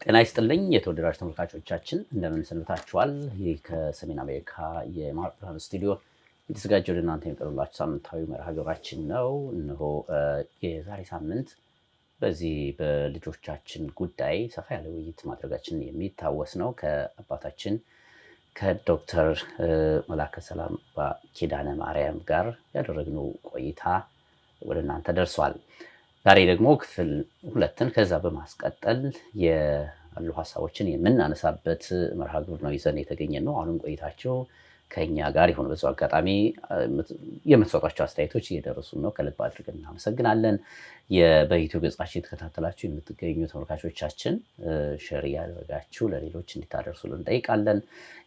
ጤና ይስጥልኝ የተወደዳችሁ ተመልካቾቻችን እንደምን ሰንብታችኋል? ይህ ከሰሜን አሜሪካ የማርፕላን ስቱዲዮ የተዘጋጀ ወደ እናንተ የሚቀርብላችሁ ሳምንታዊ መርሃ ግብራችን ነው። እነሆ የዛሬ ሳምንት በዚህ በልጆቻችን ጉዳይ ሰፋ ያለ ውይይት ማድረጋችን የሚታወስ ነው። ከአባታችን ከዶክተር መላከ ሰላም ኪዳነ ማርያም ጋር ያደረግነው ቆይታ ወደ እናንተ ደርሷል። ዛሬ ደግሞ ክፍል 2ን ከዛ በማስቀጠል ያሉ ሀሳቦችን የምናነሳበት መርሃ ግብር ነው ይዘን የተገኘን ነው። አሁንም ቆይታቸው ከኛ ጋር ይሁን። በዛው አጋጣሚ የምትሰጧቸው አስተያየቶች እየደረሱን ነው። ከልብ አድርገን እናመሰግናለን። በዩቲዩብ ገጻችን የተከታተላችሁ የምትገኙ ተመልካቾቻችን ሼር እያደረጋችሁ ለሌሎች እንዲታደርሱልን እንጠይቃለን።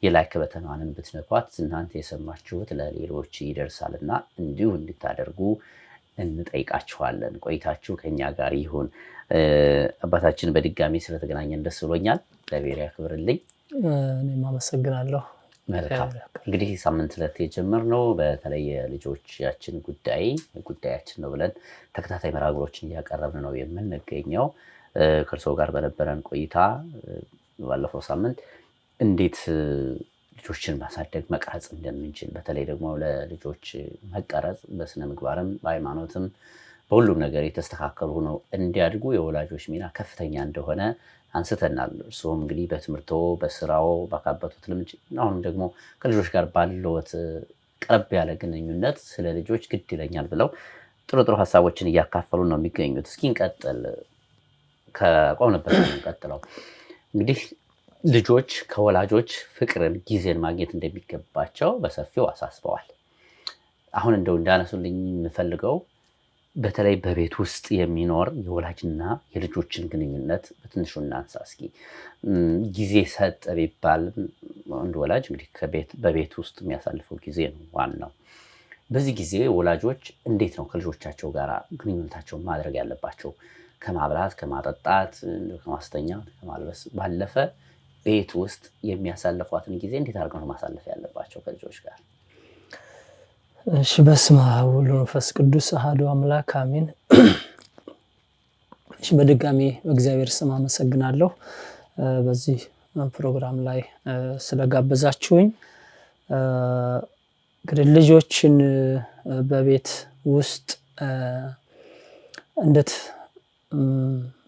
የላይክ በተኗንም ብትነኳት እናንተ የሰማችሁት ለሌሎች ይደርሳልና እንዲሁ እንድታደርጉ እንጠይቃችኋለን። ቆይታችሁ ከኛ ጋር ይሁን። አባታችን በድጋሚ ስለተገናኘን ደስ ብሎኛል። እግዚአብሔር ያክብርልኝ። እኔም አመሰግናለሁ። መልካም። እንግዲህ ሳምንት ዕለት የጀመርነው በተለይ የልጆቻችን ጉዳያችን ነው ብለን ተከታታይ መርሃ ግብሮችን እያቀረብን ነው የምንገኘው። ከእርስዎ ጋር በነበረን ቆይታ ባለፈው ሳምንት እንዴት ልጆችን ማሳደግ መቅረጽ እንደምንችል፣ በተለይ ደግሞ ለልጆች መቀረጽ በስነ ምግባርም በሃይማኖትም በሁሉም ነገር የተስተካከሉ ሆነው እንዲያድጉ የወላጆች ሚና ከፍተኛ እንደሆነ አንስተናል። እርስዎም እንግዲህ በትምህርቶ በስራው ባካበቱት ልምድ አሁንም ደግሞ ከልጆች ጋር ባለዎት ቀረብ ያለ ግንኙነት ስለ ልጆች ግድ ይለኛል ብለው ጥሩ ጥሩ ሀሳቦችን እያካፈሉ ነው የሚገኙት። እስኪ እንቀጥል። ከቆምንበት እንቀጥለው። እንግዲህ ልጆች ከወላጆች ፍቅርን፣ ጊዜን ማግኘት እንደሚገባቸው በሰፊው አሳስበዋል። አሁን እንደው እንዳነሱልኝ የምፈልገው በተለይ በቤት ውስጥ የሚኖር የወላጅና የልጆችን ግንኙነት በትንሹ እናንሳ እስኪ። ጊዜ ሰጠ ቢባል አንድ ወላጅ እንግዲህ በቤት ውስጥ የሚያሳልፈው ጊዜ ነው ዋናው። በዚህ ጊዜ ወላጆች እንዴት ነው ከልጆቻቸው ጋር ግንኙነታቸውን ማድረግ ያለባቸው? ከማብላት፣ ከማጠጣት፣ ከማስተኛት፣ ከማልበስ ባለፈ ቤት ውስጥ የሚያሳልፏትን ጊዜ እንዴት አድርገው ነው ማሳለፍ ያለባቸው ከልጆች ጋር? እሺ፣ በስመ አብ ወወልድ ወመንፈስ ቅዱስ አሐዱ አምላክ አሜን። እሺ፣ በድጋሚ በእግዚአብሔር ስም አመሰግናለሁ በዚህ ፕሮግራም ላይ ስለጋበዛችሁኝ። እንግዲህ ልጆችን በቤት ውስጥ እንዴት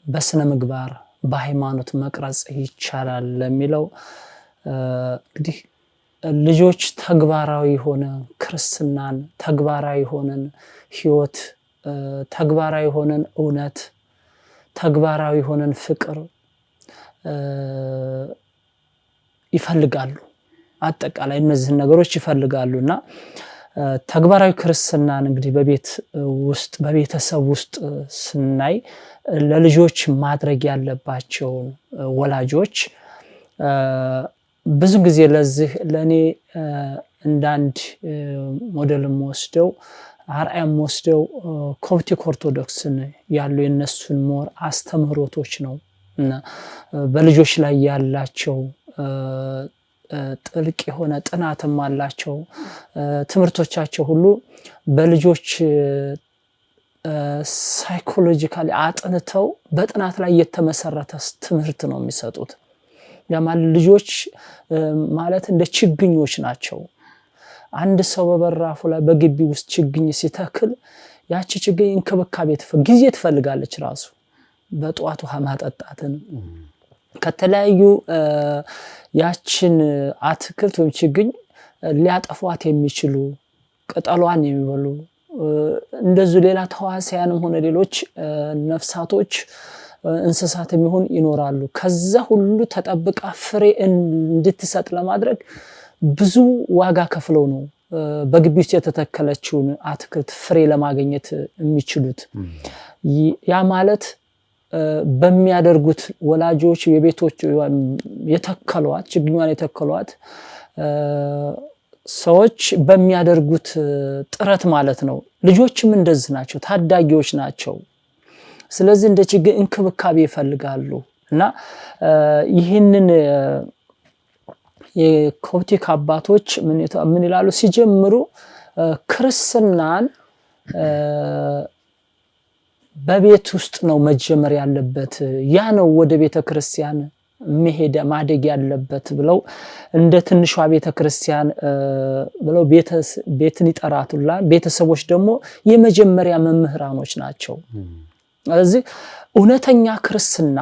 በስነ ምግባር በሃይማኖት መቅረጽ ይቻላል ለሚለው እንግዲህ ልጆች ተግባራዊ ሆነ ክርስትናን፣ ተግባራዊ ሆነን ህይወት፣ ተግባራዊ ሆነን እውነት፣ ተግባራዊ ሆነን ፍቅር ይፈልጋሉ። አጠቃላይ እነዚህን ነገሮች ይፈልጋሉና ተግባራዊ ክርስትናን እንግዲህ በቤት ውስጥ በቤተሰብ ውስጥ ስናይ ለልጆች ማድረግ ያለባቸውን ወላጆች ብዙ ጊዜ ለኔ እንዳንድ ሞዴልም ወስደው አርአያም ወስደው ኮፕቲክ ኦርቶዶክስን ያሉ የነሱን ሞር አስተምህሮቶች ነው እና በልጆች ላይ ያላቸው ጥልቅ የሆነ ጥናትም አላቸው። ትምህርቶቻቸው ሁሉ በልጆች ሳይኮሎጂካሊ አጥንተው በጥናት ላይ የተመሰረተ ትምህርት ነው የሚሰጡት። ያማል ልጆች ማለት እንደ ችግኞች ናቸው። አንድ ሰው በበራፉ ላይ በግቢ ውስጥ ችግኝ ሲተክል ያቺ ችግኝ እንክብካቤ ጊዜ ትፈልጋለች። ራሱ በጧት ውሃ ማጠጣትን ከተለያዩ ያችን አትክልት ወይም ችግኝ ሊያጠፏት የሚችሉ ቅጠሏን የሚበሉ እንደዚህ ሌላ ተዋሲያንም ሆነ ሌሎች ነፍሳቶች እንስሳት የሚሆን ይኖራሉ። ከዛ ሁሉ ተጠብቃ ፍሬ እንድትሰጥ ለማድረግ ብዙ ዋጋ ከፍለው ነው በግቢ ውስጥ የተተከለችውን አትክልት ፍሬ ለማግኘት የሚችሉት። ያ ማለት በሚያደርጉት ወላጆች የቤቶች የተከሏት ችግኛን የተከሏት ሰዎች በሚያደርጉት ጥረት ማለት ነው። ልጆችም እንደዚህ ናቸው፣ ታዳጊዎች ናቸው። ስለዚህ እንደ ችግኝ እንክብካቤ ይፈልጋሉ እና ይህንን የኮፕቲክ አባቶች ምን ይላሉ ሲጀምሩ ክርስትናን በቤት ውስጥ ነው መጀመር ያለበት። ያ ነው ወደ ቤተ ክርስቲያን መሄድ ማደግ ያለበት ብለው እንደ ትንሿ ቤተክርስቲያን ብለው ቤትን ይጠራቱላ ቤተሰቦች ደግሞ የመጀመሪያ መምህራኖች ናቸው። ስለዚህ እውነተኛ ክርስትና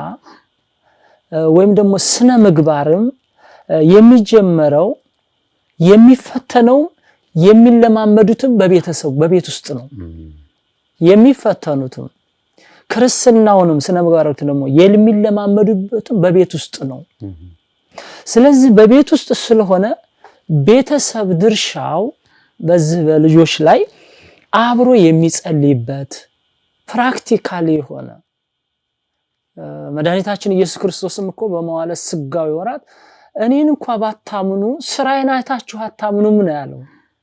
ወይም ደግሞ ስነ ምግባርም የሚጀመረው የሚፈተነው የሚለማመዱትም በቤት ውስጥ ነው። የሚፈተኑትም ክርስትናውንም ስነ ምግባራትን ደግሞ የሚለማመዱበትም በቤት ውስጥ ነው። ስለዚህ በቤት ውስጥ ስለሆነ ቤተሰብ ድርሻው በዚህ በልጆች ላይ አብሮ የሚጸልይበት ፕራክቲካሊ የሆነ መድኃኒታችን ኢየሱስ ክርስቶስም እኮ በመዋዕለ ሥጋዌ ወራት እኔን እንኳን ባታምኑ ስራዬን አይታችሁ አታምኑም ነው ያለው።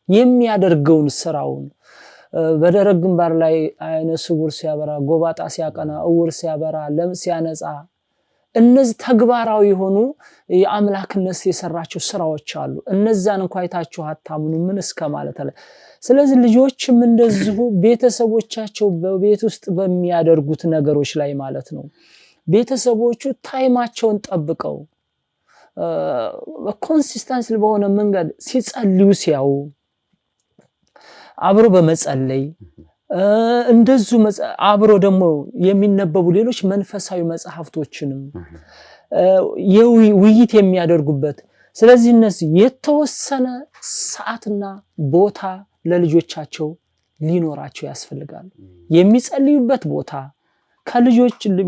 የሚያደርገውን ስራውን በደረቅ ግንባር ላይ አይነ ስውር ሲያበራ፣ ጎባጣ ሲያቀና፣ እውር ሲያበራ፣ ለምጽ ሲያነጻ እነዚህ ተግባራዊ የሆኑ የአምላክነት የሰራቸው ስራዎች አሉ። እነዛን እንኳን አይታችሁ አታምኑም ምን እስከ ማለት አለ። ስለዚህ ልጆችም እንደዚሁ ቤተሰቦቻቸው በቤት ውስጥ በሚያደርጉት ነገሮች ላይ ማለት ነው ቤተሰቦቹ ታይማቸውን ጠብቀው ኮንሲስተንስ በሆነ መንገድ ሲጸልዩ ሲያዩ አብሮ በመጸለይ እንደዚሁ አብሮ ደግሞ የሚነበቡ ሌሎች መንፈሳዊ መጽሐፍቶችንም ውይይት የሚያደርጉበት። ስለዚህ እነዚህ የተወሰነ ሰዓትና ቦታ ለልጆቻቸው ሊኖራቸው ያስፈልጋል። የሚጸልዩበት ቦታ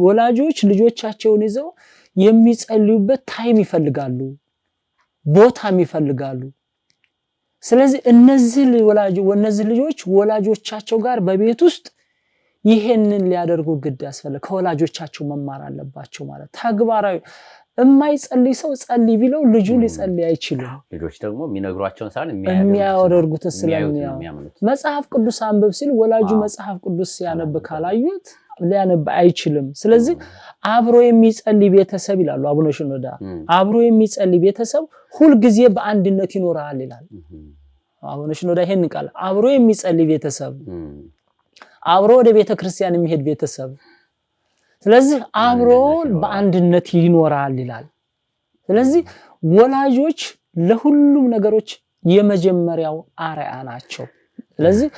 ወላጆች ልጆቻቸውን ይዘው የሚጸልዩበት ታይም ይፈልጋሉ፣ ቦታም ይፈልጋሉ። ስለዚህ እነዚህ ልጆች ወላጆቻቸው ጋር በቤት ውስጥ ይሄንን ሊያደርጉ ግድ ያስፈልጋል። ከወላጆቻቸው መማር አለባቸው ማለት ተግባራዊ የማይጸልይ ሰው ጸልይ ቢለው ልጁ ሊጸልይ አይችልም። ልጆች ደግሞ የሚነግሯቸውን ሳይሆን የሚያወርዱትን ስለሚያምኑት መጽሐፍ ቅዱስ አንብብ ሲል ወላጁ መጽሐፍ ቅዱስ ሲያነብ ካላዩት ሊያነብ አይችልም። ስለዚህ አብሮ የሚጸልይ ቤተሰብ ይላሉ አቡነ ሽኖዳ። አብሮ የሚጸልይ ቤተሰብ ሁሉ ጊዜ በአንድነት ይኖራል ይላል አቡነ ሽኖዳ። ይሄን ቃል አብሮ የሚጸልይ ቤተሰብ፣ አብሮ ወደ ቤተክርስቲያን የሚሄድ ቤተሰብ፣ ስለዚህ አብሮ በአንድነት ይኖራል ይላል። ስለዚህ ወላጆች ለሁሉም ነገሮች የመጀመሪያው አርአያ ናቸው። ስለዚህ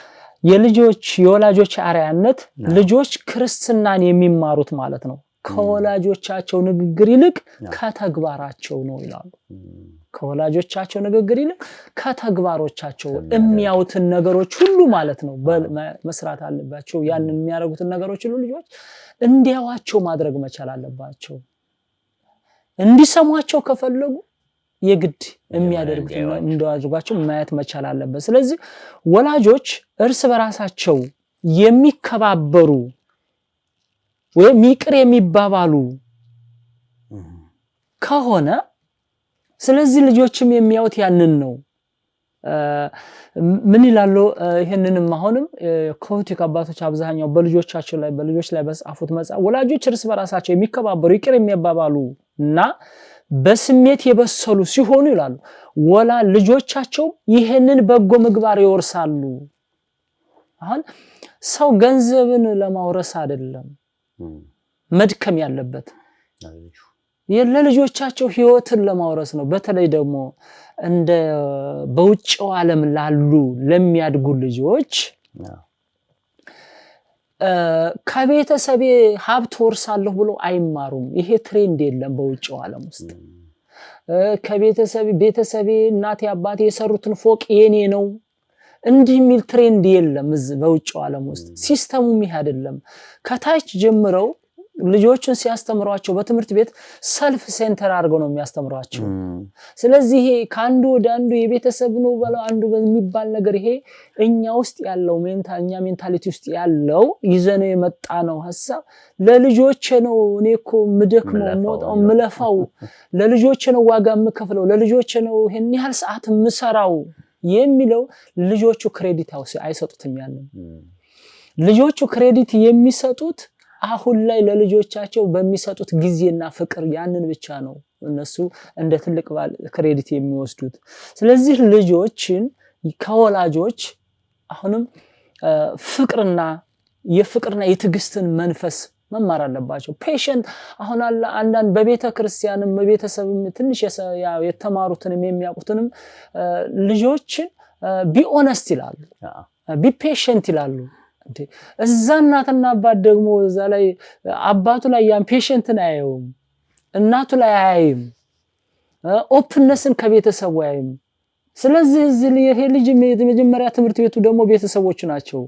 የወላጆች አርአያነት ልጆች ክርስትናን የሚማሩት ማለት ነው ከወላጆቻቸው ንግግር ይልቅ ከተግባራቸው ነው ይላሉ። ከወላጆቻቸው ንግግር ይልቅ ከተግባሮቻቸው የሚያዩትን ነገሮች ሁሉ ማለት ነው መስራት አለባቸው። ያንን የሚያደርጉትን ነገሮች ሁሉ ልጆች እንዲያዋቸው ማድረግ መቻል አለባቸው። እንዲሰሟቸው ከፈለጉ የግድ የሚያደርጉት እንደዋጅጓቸው ማየት መቻል አለበት። ስለዚህ ወላጆች እርስ በራሳቸው የሚከባበሩ ወይም ይቅር የሚባባሉ ከሆነ ስለዚህ ልጆችም የሚያዩት ያንን ነው። ምን ይላሉ? ይሄንንም አሁንም ኮቲክ አባቶች አብዛኛው በልጆች ላይ በጻፉት መጽሐፍ ወላጆች እርስ በራሳቸው የሚከባበሩ ይቅር የሚባባሉ እና በስሜት የበሰሉ ሲሆኑ ይላሉ ልጆቻቸው ይሄንን በጎ ምግባር ይወርሳሉ። አሁን ሰው ገንዘብን ለማውረስ አይደለም መድከም ያለበት ለልጆቻቸው ህይወትን ለማውረስ ነው። በተለይ ደግሞ እንደ በውጭው ዓለም ለሚያድጉ ልጆች ከቤተሰቤ ሀብት ወርሳለሁ ብሎ አይማሩም። ይሄ ትሬንድ የለም በውጭው ዓለም ውስጥ። ቤተሰቤ እናቴ አባቴ የሰሩትን ፎቅ የኔ ነው እንዲህ የሚል ትሬንድ የለም በውጭው ዓለም ውስጥ። ሲስተሙም ይሄ አይደለም። ከታች ጀምረው ልጆችን ሲያስተምሯቸው በትምህርት ቤት ሰልፍ ሴንተር አድርገው ነው የሚያስተምሯቸው። ስለዚህ ከአንዱ ወደ አንዱ የቤተሰብ ነው በለው አንዱ በሚባል ነገር ይሄ እኛ ውስጥ ያለው ሜንታሊቲ ውስጥ ያለው ይዘነው የመጣ ነው ሐሳብ ለልጆቼ ነው እኔ እኮ ምደክመው ሞጣው ምለፋው ለልጆቼ ነው ዋጋ የምከፍለው ለልጆቼ ነው ይሄን ያህል ሰዓት ምሰራው የሚለው ልጆቹ ክሬዲት አይሰጡትም። ያንን ልጆቹ ክሬዲት የሚሰጡት አሁን ላይ ለልጆቻቸው በሚሰጡት ጊዜና ፍቅር ያንን ብቻ ነው እነሱ እንደ ትልቅ ክሬዲት የሚወስዱት። ስለዚህ ልጆችን ከወላጆች አሁንም ፍቅርና የትዕግስትን መንፈስ መማር አለባቸው ፔሸንት አሁን አንዳንድ በቤተ ክርስቲያንም በቤተሰብም ትንሽ የተማሩትንም የሚያውቁትንም ልጆችን ቢ ኦነስት ይላሉ ቢ ፔሸንት ይላሉ እንዴ እዛ እናትና አባት ደግሞ እዛ ላይ አባቱ ላይ ያን ፔሸንትን አያዩም እናቱ ላይ አያይም ኦፕንነስን ከቤተሰቡ አያይም ስለዚህ ይሄ ልጅ የመጀመሪያ ትምህርት ቤቱ ደግሞ ቤተሰቦቹ ናቸው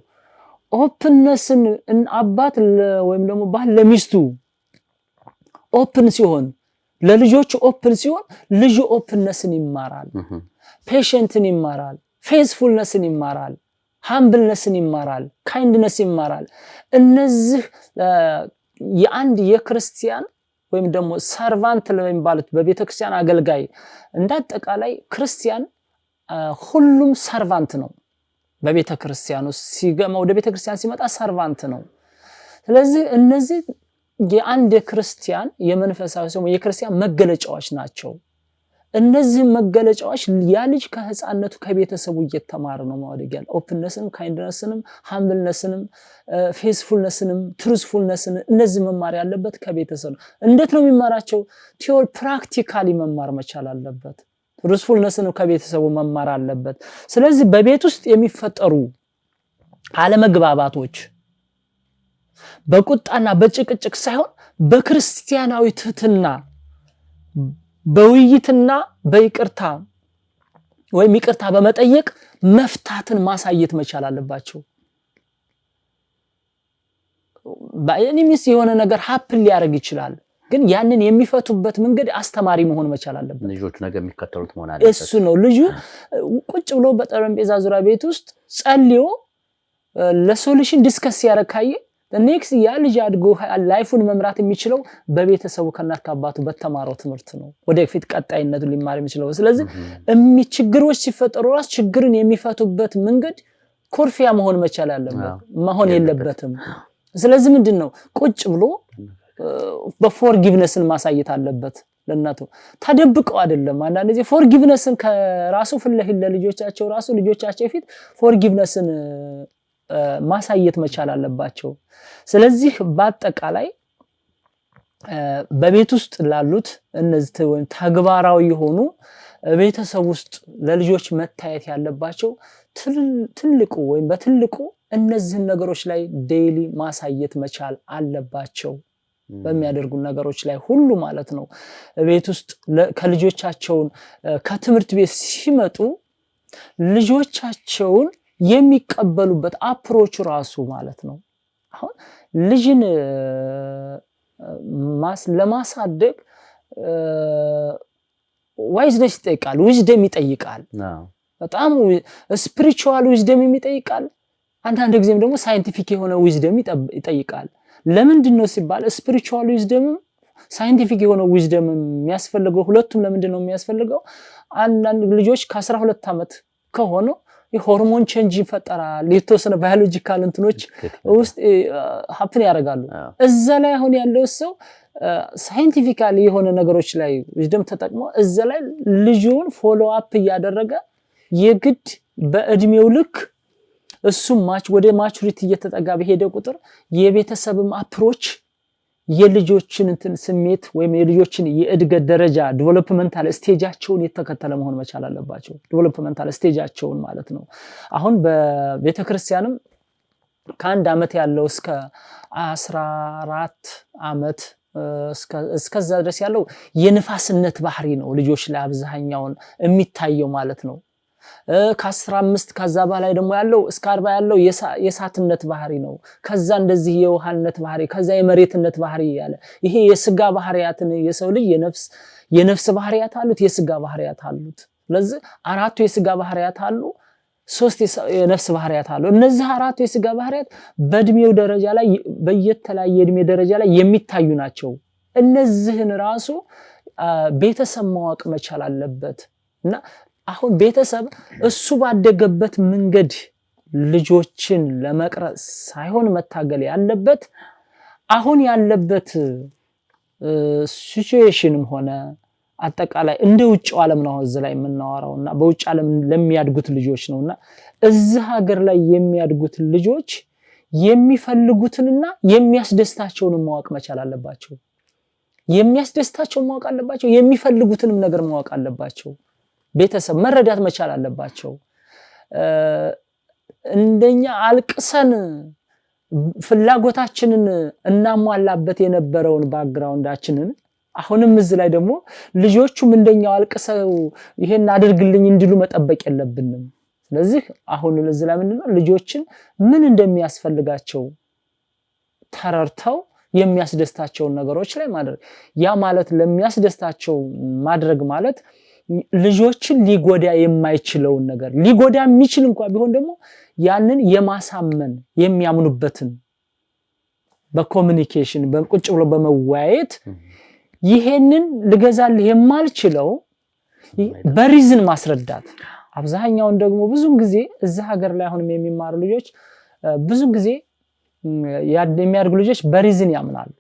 ኦፕንነስን አባት ወይም ደግሞ ባል ለሚስቱ ኦፕን ሲሆን ለልጆቹ ኦፕን ሲሆን ልጅ ኦፕንነስን ይማራል ፔሸንትን ይማራል ፌስፉልነስን ይማራል ሃምብልነስን ይማራል ካይንድነስ ይማራል እነዚህ የአንድ የክርስቲያን ወይም ደግሞ ሰርቫንት ለሚባሉት በቤተክርስቲያን አገልጋይ እንዳጠቃላይ ክርስቲያን ሁሉም ሰርቫንት ነው በቤተክርስቲያን ውስጥ ሲገማ ወደ ቤተክርስቲያን ሲመጣ ሰርቫንት ነው ስለዚህ እነዚህ የአንድ የክርስቲያን የመንፈሳዊ ሰው የክርስቲያን መገለጫዎች ናቸው እነዚህ መገለጫዎች ያ ልጅ ከህፃንነቱ ከቤተሰቡ እየተማረ ነው ማወደግ ያለ ኦፕንነስን ካይንድነስንም ሃምብልነስንም ፌስፉልነስንም ትሩዝፉልነስን እነዚህ መማር ያለበት ከቤተሰቡ እንዴት ነው የሚማራቸው ቲዮሪ ፕራክቲካሊ መማር መቻል አለበት ትሩዝፉልነስን ከቤተሰቡ መማር አለበት ስለዚህ በቤት ውስጥ የሚፈጠሩ አለመግባባቶች በቁጣና በጭቅጭቅ ሳይሆን በክርስቲያናዊ ትህትና በውይይትና በይቅርታ ወይ ይቅርታ በመጠየቅ መፍታትን ማሳየት መቻል አለባቸው ባይኒሚስ የሆነ ነገር ሀፕን ሊያረግ ይችላል ግን ያንን የሚፈቱበት መንገድ አስተማሪ መሆን መቻል አለበት ልጆቹ ነገር የሚከተሉት መሆን አለበት እሱ ነው ልጁ ቁጭ ብሎ በጠረጴዛ ዙሪያ ቤት ውስጥ ጸልዮ ለሶሉሽን ዲስከስ ያረካየ ኔክስት ያ ልጅ አድጎ ላይፉን መምራት የሚችለው በቤተሰቡ ከናት አባቱ በተማረው ትምህርት ነው ወደፊት ቀጣይነቱን ሊማር የሚችለው ስለዚህ ችግሮች ሲፈጠሩ ራስ ችግርን የሚፈቱበት መንገድ ኮርፊያ መሆን መቻል አለበት መሆን የለበትም ስለዚህ ምንድነው ቁጭ ብሎ በፎርጊቭነስን ማሳየት አለበት ለናቱ ተደብቀው አይደለም አንዳንድ ጊዜ ፎርጊቭነስን ከራሱ ፍለህል ለልጆቻቸው ራሱ ልጆቻቸው ፊት ፎርጊቭነስን ማሳየት መቻል አለባቸው ስለዚህ በአጠቃላይ በቤት ውስጥ ላሉት እነዚህ ወይም ተግባራዊ የሆኑ ቤተሰብ ውስጥ ለልጆች መታየት ያለባቸው ትልቁ ወይም በትልቁ እነዚህ ነገሮች ላይ ዴይሊ ማሳየት መቻል አለባቸው በሚያደርጉ ነገሮች ላይ ሁሉ ማለት ነው ቤት ውስጥ ከልጆቻቸውን ከትምህርት ቤት ሲመጡ ልጆቻቸውን የሚቀበሉበት አፕሮች ራሱ ማለት ነው አሁን ልጅን ለማሳደግ ዋይዝነስ ይጠይቃል ዊዝደም ይጠይቃል በጣም ስፒሪቹዋል ዊዝደም ይጠይቃል አንዳንድ ጊዜም ደግሞ ሳይንቲፊክ የሆነ ዊዝደም ይጠይቃል ለምንድነው ሲባል ስፒሪቹዋል ዊዝደም ሳይንቲፊክ የሆነ ዊዝደም የሚያስፈልገው ሁለቱም ለምንድነው የሚያስፈልገው አንዳንድ ልጆች ከ12 አመት ከሆኑ የሆርሞን ቼንጅ ይፈጠራል የተወሰነ ባዮሎጂካል እንትኖች ውስጥ ሀፕን ያደርጋሉ እዛ ላይ አሁን ያለው ሰው ሳይንቲፊካሊ የሆነ ነገሮች ላይ ዊዝደም ተጠቅሞ እዛ ላይ ልጁን ፎሎ አፕ ያደረገ የግድ በእድሜው ልክ እሱ ወደ ማቹሪቲ እየተጠጋ በሄደ ቁጥር የቤተሰብም አፕሮች የልጆችን እንትን ስሜት ወይም የልጆችን የእድገት ደረጃ ዴቨሎፕመንታል ስቴጃቸውን የተከተለ መሆን መቻል አለባቸው ዴቨሎፕመንታል ስቴጃቸውን ማለት ነው አሁን በቤተክርስቲያንም ከአንድ አመት ያለው እስከ 14 አመት እስከዛ ድረስ ያለው የንፋስነት ባህሪ ነው ልጆች ላይ አብዛኛውን የሚታየው ማለት ነው ከ15 ከዛ በላይ ደግሞ ያለው እስከ 40 ያለው የሳትነት ባህሪ ነው ከዛ እንደዚህ የውሃነት ባህሪ ከዛ የመሬትነት ባህሪ ያለ ይሄ የስጋ ባህሪያትን የሰው ልጅ የነፍስ ባህሪያት አሉት የስጋ ባህሪያት አሉት ስለዚህ አራቱ የስጋ ባህሪያት አሉ ሶስት የነፍስ ባህሪያት አሉ እነዚህ አራቱ የስጋ ባህሪያት በእድሜው ደረጃ ላይ በየተለያየ እድሜ ደረጃ ላይ የሚታዩ ናቸው እነዚህን ራሱ ቤተሰብ ማወቅ መቻል አለበት እና አሁን ቤተሰብ እሱ ባደገበት መንገድ ልጆችን ለመቅረጽ ሳይሆን መታገል ያለበት አሁን ያለበት ሲቹዌሽንም ሆነ አጠቃላይ እንደ ውጭው ዓለም ነው እዚህ ላይ የምናወራውና በውጭ ዓለም ለሚያድጉት ልጆች ነውና እዚህ ሀገር ላይ የሚያድጉት ልጆች የሚፈልጉትንና የሚያስደስታቸውን ማወቅ መቻል አለባቸው። የሚያስደስታቸውን ማወቅ አለባቸው፣ የሚፈልጉትንም ነገር ማወቅ አለባቸው። ቤተሰብ መረዳት መቻል አለባቸው። እንደኛ አልቅሰን ፍላጎታችንን እናሟላበት የነበረውን ባክግራውንዳችንን አሁንም እዚህ ላይ ደግሞ ልጆቹም እንደኛው አልቅሰው ይሄን አድርግልኝ እንዲሉ መጠበቅ የለብንም። ስለዚህ አሁን እዚህ ላይ ምንድነው ልጆችን ምን እንደሚያስፈልጋቸው ተረርተው የሚያስደስታቸውን ነገሮች ላይ ማድረግ። ያ ማለት ለሚያስደስታቸው ማድረግ ማለት ልጆችን ሊጎዳ የማይችለውን ነገር ሊጎዳ የሚችል እንኳን ቢሆን ደግሞ ያንን የማሳመን የሚያምኑበትን በኮሙኒኬሽን በቁጭ ብሎ በመወያየት ይሄንን ልገዛልህ የማልችለው በሪዝን ማስረዳት። አብዛኛውን ደግሞ ብዙም ጊዜ እዛ ሀገር ላይ አሁንም የሚማሩ ልጆች ብዙም ጊዜ የሚያድጉ ልጆች በሪዝን ያምናሉ።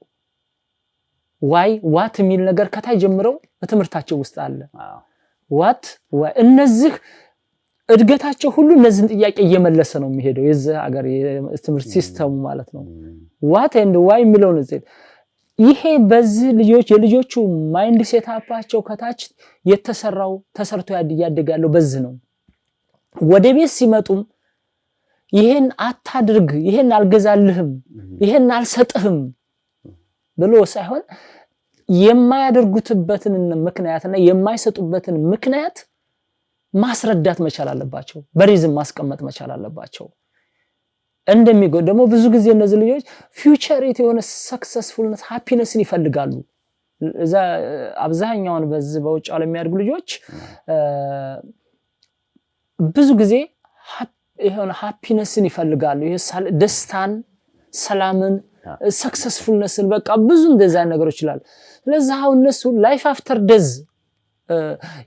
ዋት የሚል ነገር ከታይ ጀምረው በትምህርታቸው ውስጥ አለ። ዋት እነዚህ እድገታቸው ሁሉ እነዚህን ጥያቄ እየመለሰ ነው የሚሄደው የዚህ ሀገር የትምህርት ሲስተሙ ማለት ነው። ዋት ኤንድ ዋይ የሚለው ነው። ይሄ በዚህ የልጆቹ ማይንድ ሴታፓቸው ከታች ተሰርቶ ያደጋለው በዚህ ነው። ወደ ቤት ሲመጡም ይሄን አታድርግ፣ ይሄን አልገዛልህም፣ ይሄን አልሰጥህም ብሎ ሳይሆን የማያደርጉትበትን ምክንያትና የማይሰጡበትን ምክንያት ማስረዳት መቻል አለባቸው። በሪዝም ማስቀመጥ መቻል አለባቸው። ደግሞ ብዙ ጊዜ እነዚህ ልጆች ፊውቸሪቲ የሆነ ሰክሰስፉልነስ ሃፒነስን ይፈልጋሉ። እዛ አብዛኛውን በዚህ በውጭ ዓለም የሚያድጉ ልጆች ብዙ ጊዜ የሆነ ሃፒነስን ይፈልጋሉ። ደስታን፣ ሰላምን፣ ሰክሰስፉልነስን በቃ ብዙ እንደዛ ነገሮች ይላሉ። ስለዚህ አሁን እነሱ ላይፍ አፍተር ደዝ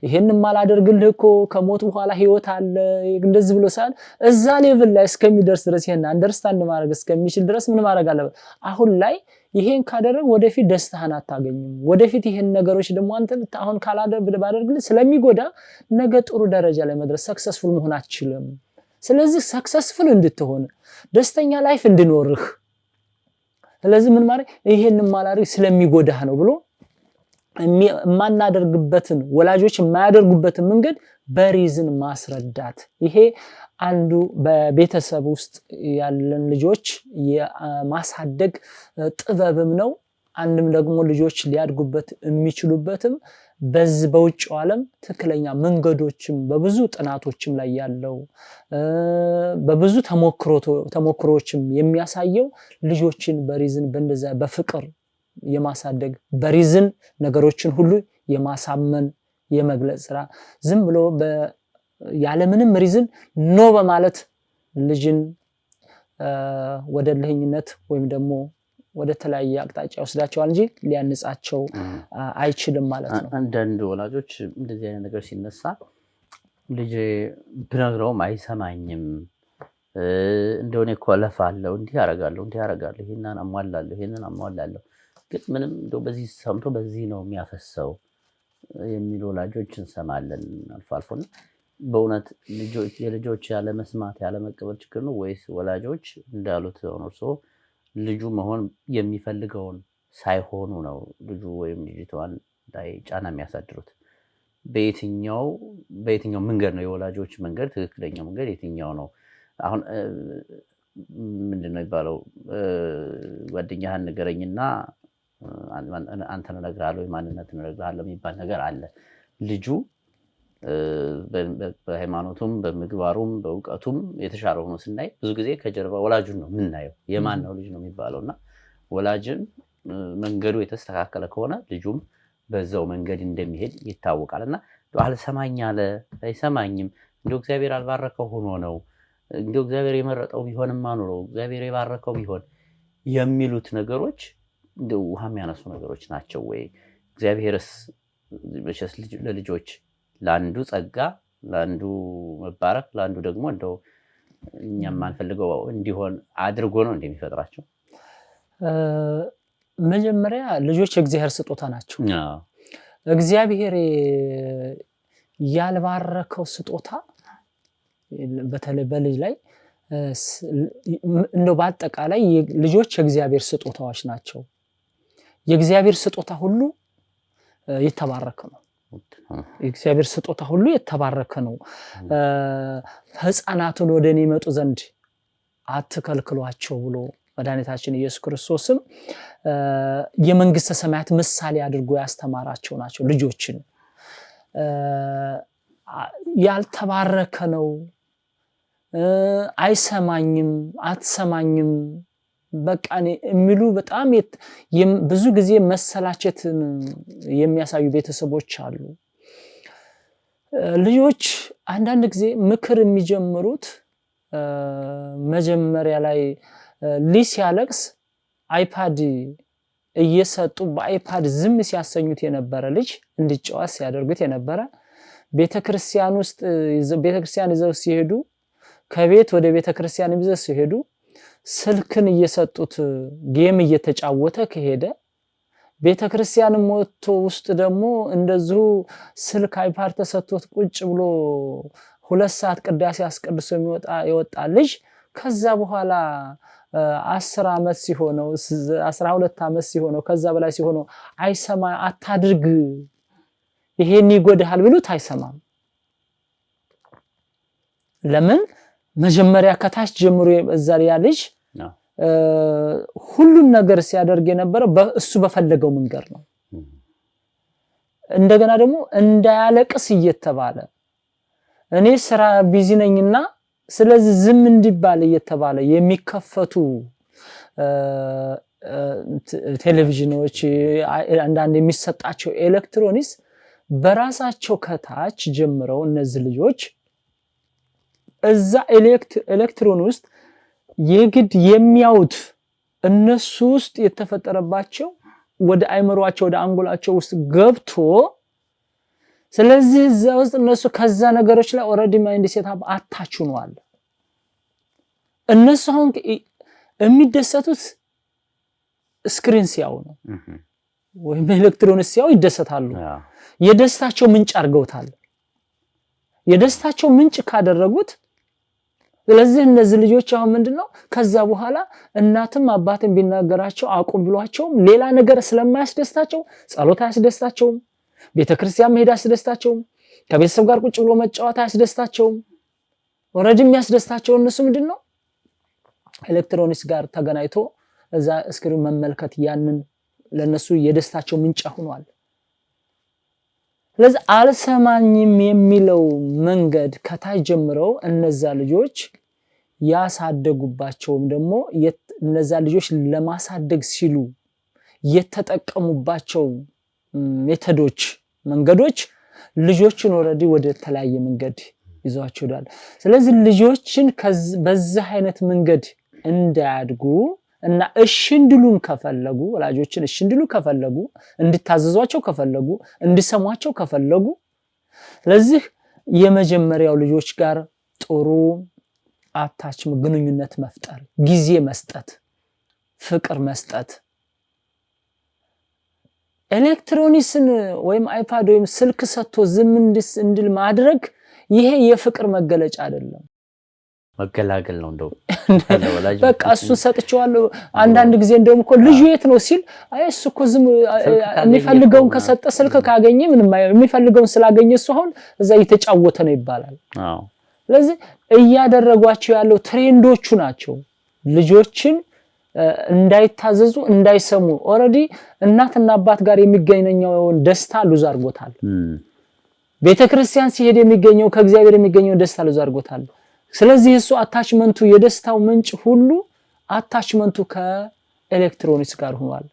ይሄንን ማላደርግልህ እኮ ከሞት በኋላ ህይወት አለ እንደዚህ ብሎ ሳል እዛ ሌቭል ላይ እስከሚደርስ ድረስ ይሄን አንደርስታንድ ማድረግ እስከሚችል ድረስ ምን ማድረግ አለበት? አሁን ላይ ይሄን ካደረግ ወደፊት ደስታህን አታገኝም። ወደፊት ይሄን ነገሮች ደግሞ አንተ አሁን ባደርግልህ ስለሚጎዳ ነገ ጥሩ ደረጃ ላይ መድረስ ሰክሰስፉል መሆን አትችልም። ስለዚህ ሰክሰስፉል እንድትሆን ደስተኛ ላይፍ እንድኖርህ ስለዚህ ምን ማለት ይሄንን ማላደርግ ስለሚጎዳህ ነው ብሎ የማናደርግበትን ወላጆች የማያደርጉበትን መንገድ በሪዝን ማስረዳት። ይሄ አንዱ በቤተሰብ ውስጥ ያለን ልጆች የማሳደግ ጥበብም ነው። አንድም ደግሞ ልጆች ሊያድጉበት የሚችሉበትም በዚህ በውጭው ዓለም ትክክለኛ መንገዶችም በብዙ ጥናቶችም ላይ ያለው በብዙ ተሞክሮዎችም የሚያሳየው ልጆችን በሪዝን በእንደዛ በፍቅር የማሳደግ በሪዝን ነገሮችን ሁሉ የማሳመን የመግለጽ ስራ ዝም ብሎ ያለምንም ሪዝን ኖ በማለት ልጅን ወደ ልህኝነት ወይም ደግሞ ወደ ተለያየ አቅጣጫ ወስዳቸዋል እንጂ ሊያንጻቸው አይችልም ማለት ነው። አንዳንድ ወላጆች እንደዚህ አይነት ነገር ሲነሳ ልጅ ብነግረውም አይሰማኝም እንደሆነ እኮለፋለሁ እንዲህ አረጋለሁ ይሄንን አሟላለሁ ግን ምንም እንደው በዚህ ሰምቶ በዚህ ነው የሚያፈሰው የሚሉ ወላጆች እንሰማለን አልፎ አልፎና በእውነት የልጆች ያለ መስማት ያለ መቀበል ችግር ነው ወይስ ወላጆች እንዳሉት ሆኖ ልጁ መሆን የሚፈልገውን ሳይሆኑ ነው ልጁ ወይም ልጅቷን ላይ ጫና የሚያሳድሩት? በየትኛው መንገድ ነው የወላጆች መንገድ ትክክለኛው መንገድ የትኛው ነው? አሁን ምንድነው የሚባለው ጓደኛህን ንገረኝና አንተን እነግርሃለሁ ማንነትን እነግርሃለሁ የሚባል ነገር አለ። ልጁ በሃይማኖቱም በምግባሩም በእውቀቱም የተሻለ ሆኖ ስናይ ብዙ ጊዜ ከጀርባ ወላጁን ነው የምናየው። የማን ነው ልጅ ነው የሚባለውና ወላጅን መንገዱ የተስተካከለ ከሆነ ልጁም በዛው መንገድ እንደሚሄድ ይታወቃልና አልሰማኝ አለ አይሰማኝም እንደው እግዚአብሔር አልባረከው ሆኖ ነው እንደው እግዚአብሔር የመረጠው ቢሆንማ ኖሮ እግዚአብሔር የባረከው ቢሆን የሚሉት ነገሮች እንደው ውሃ የሚያነሱ ነገሮች ናቸው ወይ? እግዚአብሔርስ ለልጆች ለአንዱ ጸጋ ለአንዱ መባረክ ለአንዱ ደግሞ እንደው እኛም ማንፈልገው እንዲሆን አድርጎ ነው እንደሚፈጥራቸው? መጀመሪያ ልጆች የእግዚአብሔር ስጦታ ናቸው። እግዚአብሔር ያልባረከው ስጦታ በተለይ በልጅ ላይ እንደው በአጠቃላይ ልጆች የእግዚአብሔር ስጦታዎች ናቸው። የእግዚአብሔር ስጦታ ሁሉ የተባረከ ነው። የእግዚአብሔር ስጦታ ሁሉ የተባረከ ነው። ሕፃናቱን ወደ እኔ ይመጡ ዘንድ አትከልክሏቸው ብሎ መድኃኒታችን ኢየሱስ ክርስቶስም የመንግስተ ሰማያት ምሳሌ አድርጎ ያስተማራቸው ናቸው። ልጆችን ያልተባረከ ነው፣ አይሰማኝም፣ አትሰማኝም በቃ እኔ የሚሉ በጣም ብዙ ጊዜ መሰላቸትን የሚያሳዩ ቤተሰቦች አሉ። ልጆች አንዳንድ ጊዜ ምክር የሚጀምሩት መጀመሪያ ላይ ልጅ ሲያለቅስ አይፓድ እየሰጡ በአይፓድ ዝም ሲያሰኙት የነበረ ልጅ እንዲጫወት ሲያደርጉት የነበረ ቤተክርስቲያን ውስጥ ቤተክርስቲያን ይዘው ሲሄዱ ከቤት ወደ ቤተክርስቲያን ይዘው ሲሄዱ ስልክን እየሰጡት ጌም እየተጫወተ ከሄደ ቤተክርስቲያንም ወጥቶ ውስጥ ደግሞ እንደዚሁ ስልክ አይፓድ ተሰጥቶት ቁጭ ብሎ 2 ሰዓት ቅዳሴ አስቀድሶ የወጣ ልጅ ከዛ በኋላ 10 ዓመት ሲሆነው 12 ዓመት ሲሆነው ከዛ በላይ ሲሆነው አይሰማ አታድርግ ይሄን ይጎዳል ብሉት አይሰማም። ለምን? መጀመሪያ ከታች ጀምሮ የዛሪያ ልጅ ሁሉን ነገር ሲያደርግ የነበረ እሱ በፈለገው መንገድ ነው። እንደገና ደግሞ እንዳያለቅስ እየተባለ እኔ ስራ ቢዚ ነኝና ስለዚህ ዝም እንዲባል እየተባለ የሚከፈቱ ቴሌቪዥኖች አንዳንድ የሚሰጣቸው ኤሌክትሮኒክስ በራሳቸው ከታች ጀምረው እነዚህ ልጆች እዛ ኤሌክትሮን ውስጥ የግድ የሚያውት እነሱ ውስጥ የተፈጠረባቸው ወደ አይምሮአቸው ወደ አንጎላቸው ውስጥ ገብቶ ስለዚህ እዛ ውስጥ እነሱ ከዛ ነገሮች ላይ ኦሬዲ ማይንድ ሴትአፕ አታች ሆነዋል። እነሱ አሁን የሚደሰቱት ስክሪን ሲያዩ ነው ወይም ኤሌክትሮኒክስ ሲያዩ ይደሰታሉ። የደስታቸው ምንጭ አድርገውታል። የደስታቸው ምንጭ ካደረጉት ስለዚህ እነዚህ ልጆች አሁን ምንድነው ከዛ በኋላ እናትም አባትም ቢናገራቸው አቁም ብሏቸው ሌላ ነገር ስለማያስደስታቸው ጸሎት አያስደስታቸውም፣ ቤተክርስቲያን መሄድ አያስደስታቸውም፣ ከቤተሰብ ጋር ቁጭ ብሎ መጫወት አያስደስታቸውም። ኦሬዲ የሚያስደስታቸው እነሱ ምንድነው ኤሌክትሮኒክስ ጋር ተገናኝቶ እዛ ስክሪን መመልከት ያንን ለነሱ የደስታቸው ምንጭ ሆኗል። ስለዚህ አልሰማኝም የሚለው መንገድ ከታይ ጀምረው እነዛ ልጆች ያሳደጉባቸውም ደግሞ እነዛ ልጆች ለማሳደግ ሲሉ የተጠቀሙባቸው ሜተዶች መንገዶች ልጆችን ኦሬዲ ወደ ተለያየ መንገድ ይዟቸው ይላል። ስለዚህ ልጆችን በዚህ አይነት መንገድ እንዳያድጉ እና እሺ እንዲሉን ከፈለጉ ወላጆችን እሺ እንዲሉ ከፈለጉ እንድታዘዟቸው ከፈለጉ እንዲሰሟቸው ከፈለጉ ስለዚህ የመጀመሪያው ልጆች ጋር ጥሩ አታች ግንኙነት መፍጠር፣ ጊዜ መስጠት፣ ፍቅር መስጠት። ኤሌክትሮኒክስን ወይም አይፓድ ወይም ስልክ ሰጥቶ ዝም እንድል ማድረግ ይሄ የፍቅር መገለጫ አይደለም፣ መገላገል ነው። እንደው በቃ እሱ ሰጥቼዋለሁ። አንዳንድ ጊዜ እንደውም እኮ ልጅ የት ነው ሲል አይ እሱ እኮ ዝም የሚፈልገውን ከሰጠ ስልክ ካገኘ ምንም የሚፈልገውን ስላገኘ እሱ አሁን እዛ እየተጫወተ ነው ይባላል። ስለዚህ እያደረጓቸው ያለው ትሬንዶቹ ናቸው ልጆችን እንዳይታዘዙ እንዳይሰሙ ኦሬዲ እናትና አባት ጋር የሚገኘውን ደስታ ሉዝ አድርጎታል። ቤተክርስቲያን ሲሄድ የሚገኘው ከእግዚአብሔር የሚገኘው ደስታ ሉዝ አድርጎታል። ስለዚህ እሱ አታችመንቱ የደስታው ምንጭ ሁሉ አታችመንቱ ከኤሌክትሮኒክስ ጋር ሆኗል።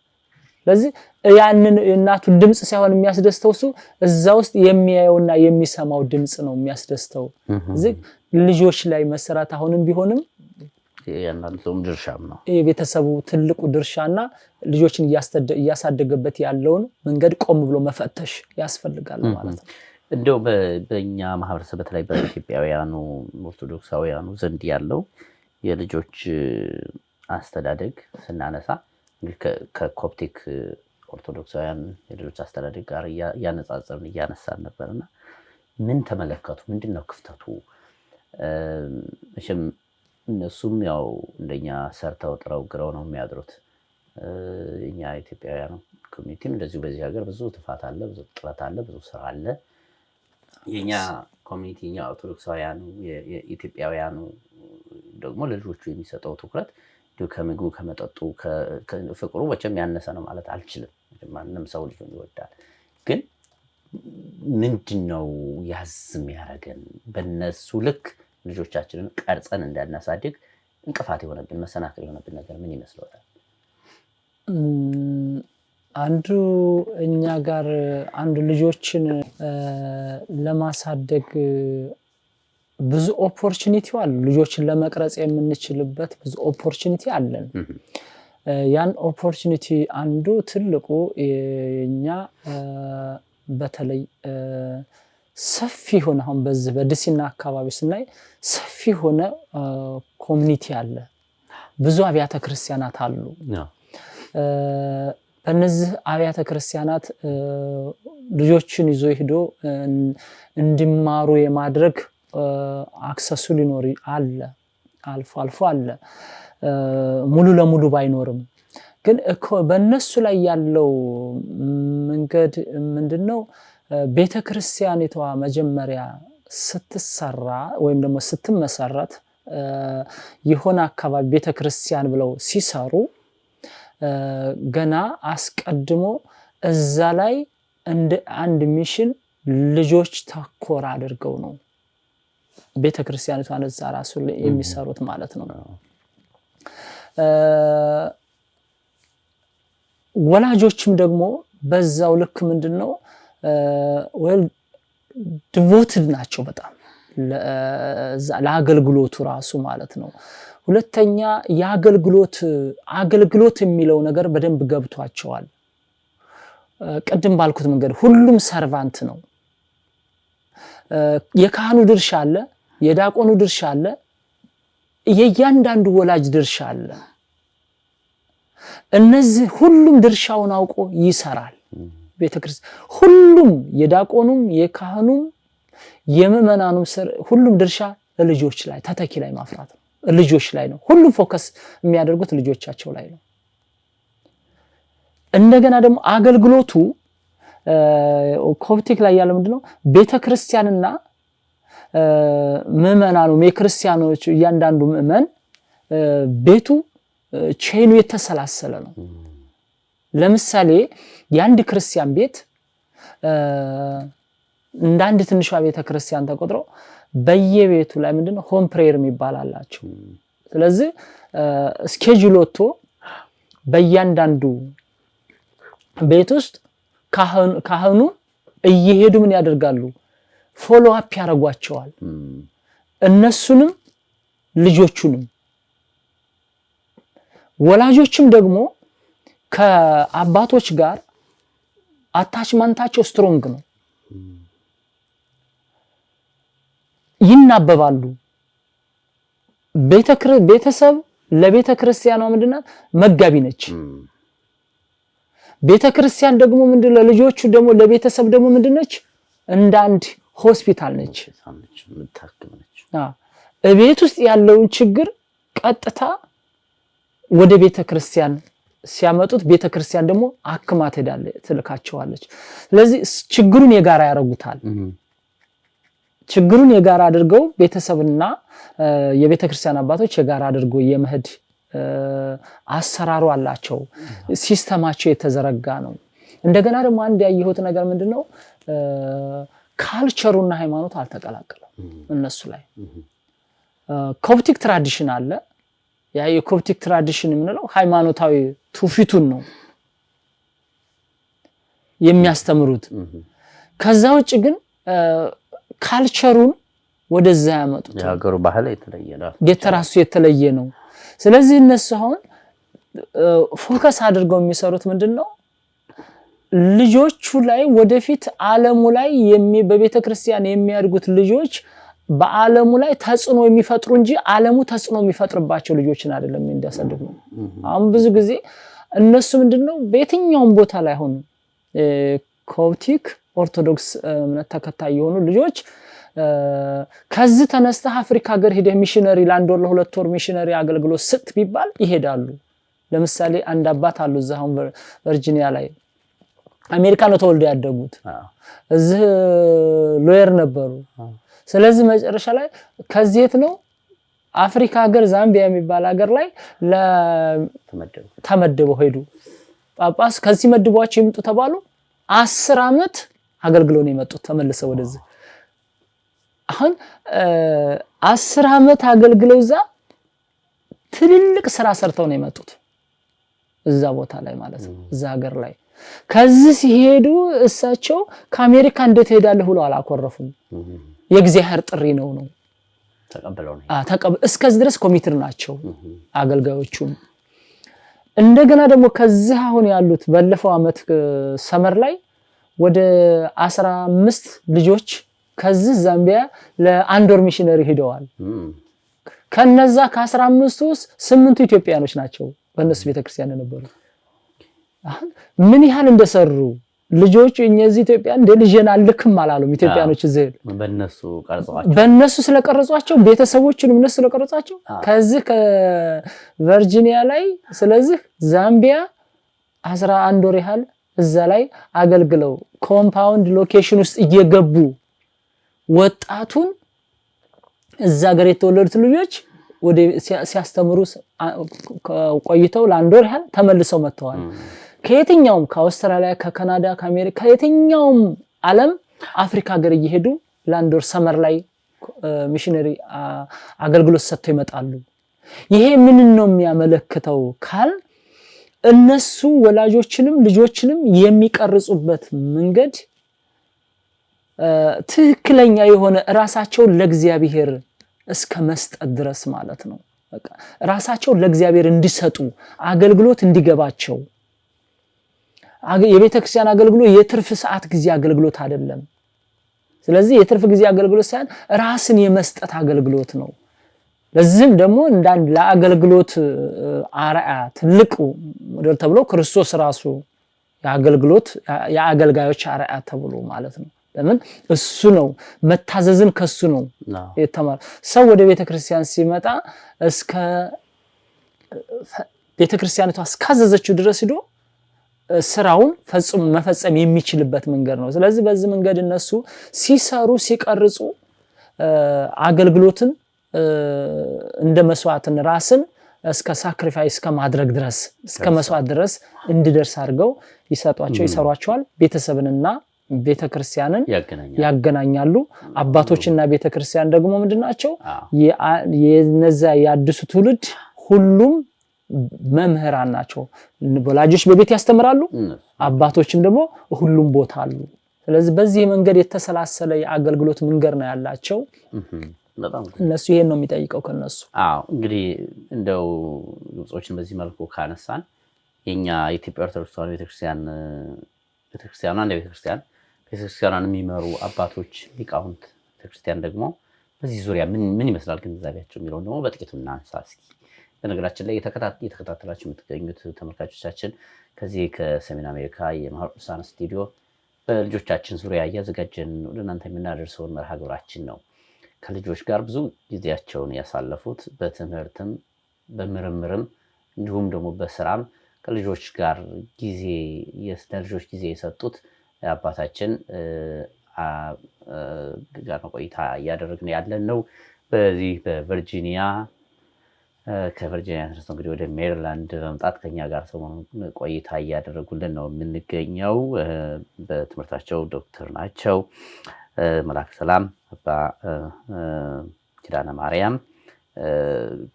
ስለዚህ ያንን እናቱ ድምጽ ሳይሆን የሚያስደስተው እሱ እዛ ውስጥ የሚያየውና የሚሰማው ድምጽ ነው የሚያስደስተው። እዚህ ልጆች ላይ መሰራት አሁንም ቢሆንም ያንንም ድርሻም ነው የቤተሰቡ ትልቁ ድርሻና ልጆችን እያሳደገበት ያለውን መንገድ ቆም ብሎ መፈተሽ ያስፈልጋል ማለት ነው። እንደው በእኛ ማህበረሰብ በተለይ በኢትዮጵያውያኑ ኦርቶዶክሳውያኑ ዘንድ ያለው የልጆች አስተዳደግ ስናነሳ ከኮፕቲክ ኦርቶዶክሳውያን የልጆች አስተዳደግ ጋር ያነጻጸርን እያነሳን ነበርና ምን ተመለከቱ? ምንድነው ክፍተቱ? እሺም እነሱም ያው እንደኛ ሰርተው ጥረው ግረው ነው የሚያድሩት። እኛ ኢትዮጵያውያኑ ኮሚኒቲም እንደዚሁ በዚህ ሀገር ብዙ ትፋት አለ፣ ብዙ ጥረት አለ፣ ብዙ ስራ አለ። የኛ ኮሚኒቲ እኛ ኦርቶዶክሳውያኑ የኢትዮጵያውያኑ ደግሞ ለልጆቹ የሚሰጠው ትኩረት ከምግቡ ከመጠጡ ፍቅሩ መቼም ያነሰ ነው ማለት አልችልም። ማንም ሰው ልጁን ይወዳል። ግን ምንድነው ያዝም ያደረገን በእነሱ ልክ ልጆቻችንን ቀርጸን እንዳናሳድግ እንቅፋት የሆነብን መሰናክል የሆነብን ነገር ምን ይመስለዋል? አንዱ እኛ ጋር አንዱ ልጆችን ለማሳደግ ብዙ ኦፖርቹኒቲ አለ። ልጆችን ለመቅረጽ የምንችልበት ብዙ ኦፖርቹኒቲ አለን። ያን ኦፖርቹኒቲ አንዱ ትልቁ የኛ በተለይ ሰፊ ሆነ አሁን በዚህ በደሴና አካባቢ ስናይ ሰፊ ሆነ ኮሚኒቲ አለ። ብዙ አብያተ ክርስቲያናት አሉ። በእነዚህ አብያተ ክርስቲያናት ልጆችን ይዞ ሄዶ እንዲማሩ የማድረግ አክሰሱ ሊኖር አለ፣ አልፎ አልፎ አለ፣ ሙሉ ለሙሉ ባይኖርም። ግን በእነሱ ላይ ያለው መንገድ ምንድነው? ቤተክርስቲያኒቷ መጀመሪያ ስትሰራ ወይም ደግሞ ስትመሰረት የሆነ አካባቢ ቤተክርስቲያን ብለው ሲሰሩ ገና አስቀድሞ እዛ ላይ እንደ አንድ ሚሽን ልጆች ተኮር አድርገው ነው ቤተክርስቲያኒቷን እዛ ራሱ የሚሰሩት ማለት ነው። ወላጆችም ደግሞ በዛው ልክ ምንድነው ወይ ዲቮትድ ናቸው በጣም ለአገልግሎቱ ራሱ ማለት ነው። ሁለተኛ አገልግሎት የሚለው ነገር በደንብ ገብቷቸዋል። ቅድም ባልኩት መንገድ ሁሉም ሰርቫንት ነው። የካህኑ ድርሻ አለ፣ የዲያቆኑ ድርሻ አለ፣ የእያንዳንዱ ወላጅ ድርሻ አለ። እነዚህ ሁሉም ድርሻውን አውቆ ይሰራል ቤተክርስቲያን። ሁሉም የዲያቆኑም የካህኑም የምእመናኑም ሁሉም ድርሻ ልጆች ላይ ተተኪ ላይ ማፍራት ነው። ልጆች ላይ ነው ሁሉም ፎከስ የሚያደርጉት ልጆቻቸው ላይ ነው። እንደገና ደግሞ አገልግሎቱ ኮፕቲክ ላይ ያለው ምንድነው? ቤተክርስቲያንና ምእመናኑ የክርስቲያኖች እያንዳንዱ ምእመን ቤቱ ቼኑ የተሰላሰለ ነው። ለምሳሌ የአንድ ክርስቲያን ቤት እንደ አንድ ትንሿ ቤተክርስቲያን ተቆጥሮ በየቤቱ ላይ ምንድነው ሆም ፕሬየር የሚባል አላቸው። ስለዚህ ስኬጁል ወጥቶ በእያንዳንዱ ቤት ውስጥ ካህኑ እየሄዱ ምን ያደርጋሉ? ፎሎ አፕ ያደርጓቸዋል። እነሱንም ልጆቹንም። ወላጆችም ደግሞ ከአባቶች ጋር አታችመንታቸው ስትሮንግ ነው። ይናበባሉ። ቤተሰብ ለቤተክርስቲያኗ ምንድናት? መጋቢ ነች። ቤተክርስቲያን ደግሞ ምንድነው? ለልጆቹ ደግሞ ለቤተሰብ ደግሞ ምንድነች? እንደ አንድ ሆስፒታል ነች። እቤት ውስጥ ያለውን ችግር ቀጥታ ወደ ቤተክርስቲያን ሲያመጡት ቤተክርስቲያን ደግሞ አክማ ትልካቸዋለች። ስለዚህ ችግሩን የጋራ ያደርጉታል። ችግሩን የጋራ አድርገው ቤተሰብና የቤተክርስቲያን አባቶች የጋራ አድርገው የመሄድ አሰራሩ አላቸው። ሲስተማቸው የተዘረጋ ነው። እንደገና ደግሞ አንድ ያየሁት ነገር ምንድነው? ካልቸሩና ሃይማኖት አልተቀላቀለም እነሱ ላይ። ኮፕቲክ ትራዲሽን አለ። ያ የኮፕቲክ ትራዲሽን የምንለው ሃይማኖታዊ ትውፊቱን ነው የሚያስተምሩት። ከዛ ውጭ ግን ካልቸሩን ወደዛ ያመጡት የሀገሩ ባህል የተለየ ነው፣ የተራሱ የተለየ ነው። ስለዚህ እነሱ አሁን ፎከስ አድርገው የሚሰሩት ምንድነው? ልጆቹ ላይ ወደፊት ዓለሙ ላይ በቤተክርስቲያን የሚያድጉት ልጆች በዓለሙ ላይ ተጽዕኖ የሚፈጥሩ እንጂ ዓለሙ ተጽዕኖ የሚፈጥርባቸው ልጆችን አይደለም እንዲያሳድጉ። አሁን ብዙ ጊዜ እነሱ ምንድነው በየትኛውም ቦታ ላይ ሆነ ኮፕቲክ ኦርቶዶክስ እምነት ተከታይ የሆኑ ልጆች ከዚህ ተነስተህ አፍሪካ ሀገር ሄደህ ሚሽነሪ ለአንድ ወር ለ2 ወር ሚሽነሪ አገልግሎት ስጥ ቢባል ይሄዳሉ። ለምሳሌ አንድ አባት አሉ እዛ አሁን ቨርጂኒያ ላይ አሜሪካ ነው ተወልደው ያደጉት እዚህ ሎየር ነበሩ። ስለዚህ መጨረሻ ላይ ከዚህ ነው አፍሪካ ሀገር ዛምቢያ የሚባል ሀገር ላይ ተመደበው ሄዱ። ጳጳስ ከዚህ መድቧቸው ይምጡ ተባሉ። 10 ዓመት አገልግለው ነው የመጡት ተመልሰው ወደዚህ። አሁን 10 ዓመት አገልግለው እዛ ትልልቅ ስራ ሰርተው ነው የመጡት እዛ ቦታ ላይ ማለት ነው እዛ ሀገር ላይ። ከዚህ ሲሄዱ እሳቸው ከአሜሪካ እንዴት ሄዳለሁ ብለው አላኮረፉም። የእግዚአብሔር ጥሪ ነው ተቀበለው እስከዚህ ድረስ ኮሚትድ ናቸው አገልጋዮቹም። እንደገና ደግሞ ከዚህ አሁን ያሉት ባለፈው አመት ሰመር ላይ ወደ 15 ልጆች ከዚህ ዛምቢያ ለአንድ ወር ሚሽነሪ ሄደዋል። ከነዛ ከ15 ውስጥ 8ቱ ኢትዮጵያኖች ናቸው በእነሱ ቤተክርስቲያን ነበሩ። አሁን ምን ያህል እንደሰሩ ልጆቹ እነዚህ ኢትዮጵያን እንደ ልጅና አልክም አላሉም። ኢትዮጵያኖች እዚህ በእነሱ ስለቀረጿቸው ቤተሰቦቹንም እነሱ ስለቀረጿቸው ከዚህ ከቨርጂኒያ ላይ ስለዚህ ዛምቢያ 11 ወር ያህል እዛ ላይ አገልግለው ኮምፓውንድ ሎኬሽን ውስጥ እየገቡ ወጣቱን እዛ ሀገር የተወለዱት ልጆች ወደ ሲያስተምሩ ቆይተው ለአንድ ወር ያህል ተመልሰው መጥተዋል። ከየትኛውም ከአውስትራሊያ ከካናዳ ከአሜሪካ የትኛውም ዓለም አፍሪካ ሀገር እየሄዱ ለአንድ ወር ሰመር ላይ ሚሽነሪ አገልግሎት ሰጥተው ይመጣሉ። ይሄ ምን ነው የሚያመለክተው ካል እነሱ ወላጆችንም ልጆችንም የሚቀርጹበት መንገድ ትክክለኛ የሆነ ራሳቸውን ለእግዚአብሔር እስከ መስጠት ድረስ ማለት ነው። በቃ ራሳቸውን ለእግዚአብሔር እንዲሰጡ አገልግሎት እንዲገባቸው። የቤተክርስቲያን አገልግሎት የትርፍ ሰዓት ጊዜ አገልግሎት አይደለም። ስለዚህ የትርፍ ጊዜ አገልግሎት ሳይሆን ራስን የመስጠት አገልግሎት ነው። ለዚህም ደግሞ እንዳንድ ለአገልግሎት አርአያ ትልቁ ሞዴል ተብሎ ክርስቶስ ራሱ የአገልግሎት የአገልጋዮች አርአያ ተብሎ ማለት ነው። ለምን እሱ ነው መታዘዝን ከሱ ነው የተማረ ሰው ወደ ቤተክርስቲያን ሲመጣ እስከ ቤተክርስቲያኒቷ እስካዘዘችው ድረስ ሄዶ ስራውን መፈጸም የሚችልበት መንገድ ነው። ስለዚህ በዚህ መንገድ እነሱ ሲሰሩ ሲቀርጹ አገልግሎትን እንደ መስዋዕትን ራስን እስከ ሳክሪፋይስ ከማድረግ ድረስ እስከ መስዋዕት ድረስ እንዲደርስ አድርገው ይሰሯቸዋል። ቤተሰብንና ቤተክርስቲያንን ያገናኛሉ። አባቶችና ቤተክርስቲያን ደግሞ ምንድናቸው? የነዛ የአዲሱ ትውልድ ሁሉም መምህራን ናቸው። ወላጆች በቤት ያስተምራሉ፣ አባቶችም ደግሞ ሁሉም ቦታ አሉ። ስለዚህ በዚህ መንገድ የተሰላሰለ የአገልግሎት መንገድ ነው ያላቸው። እነሱ ይሄን ነው የሚጠይቀው ከነሱ። እንግዲህ እንደው ግብጾችን በዚህ መልኩ ካነሳን የኛ የኢትዮጵያ ኦርቶዶክስ ተዋሕዶ ቤተክርስቲያን አንድ ቤተክርስቲያንን የሚመሩ አባቶች ሊቃውንት ቤተክርስቲያን ደግሞ በዚህ ዙሪያ ምን ይመስላል ግንዛቤያቸው የሚለው ደግሞ በጥቂቱ እናንሳ እስኪ። በነገራችን ላይ የተከታተላችሁ የምትገኙት ተመልካቾቻችን ከዚህ ከሰሜን አሜሪካ የማኅበረ ቅዱሳን ስቱዲዮ በልጆቻችን ዙሪያ እያዘጋጀን ወደ እናንተ የምናደርሰውን መርሃ ግብራችን ነው። ከልጆች ጋር ብዙ ጊዜያቸውን ያሳለፉት በትምህርትም በምርምርም እንዲሁም ደግሞ በስራም ከልጆች ጋር ለልጆች ጊዜ የሰጡት አባታችን ጋር ቆይታ እያደረግን ያለን ነው። በዚህ በቨርጂኒያ ከቨርጂኒያ ተነስተው እንግዲህ ወደ ሜሪላንድ በመምጣት ከኛ ጋር ሰሞኑን ቆይታ እያደረጉልን ነው የምንገኘው። በትምህርታቸው ዶክተር ናቸው። መላከ ሰላም አባ ኪዳነ ማርያም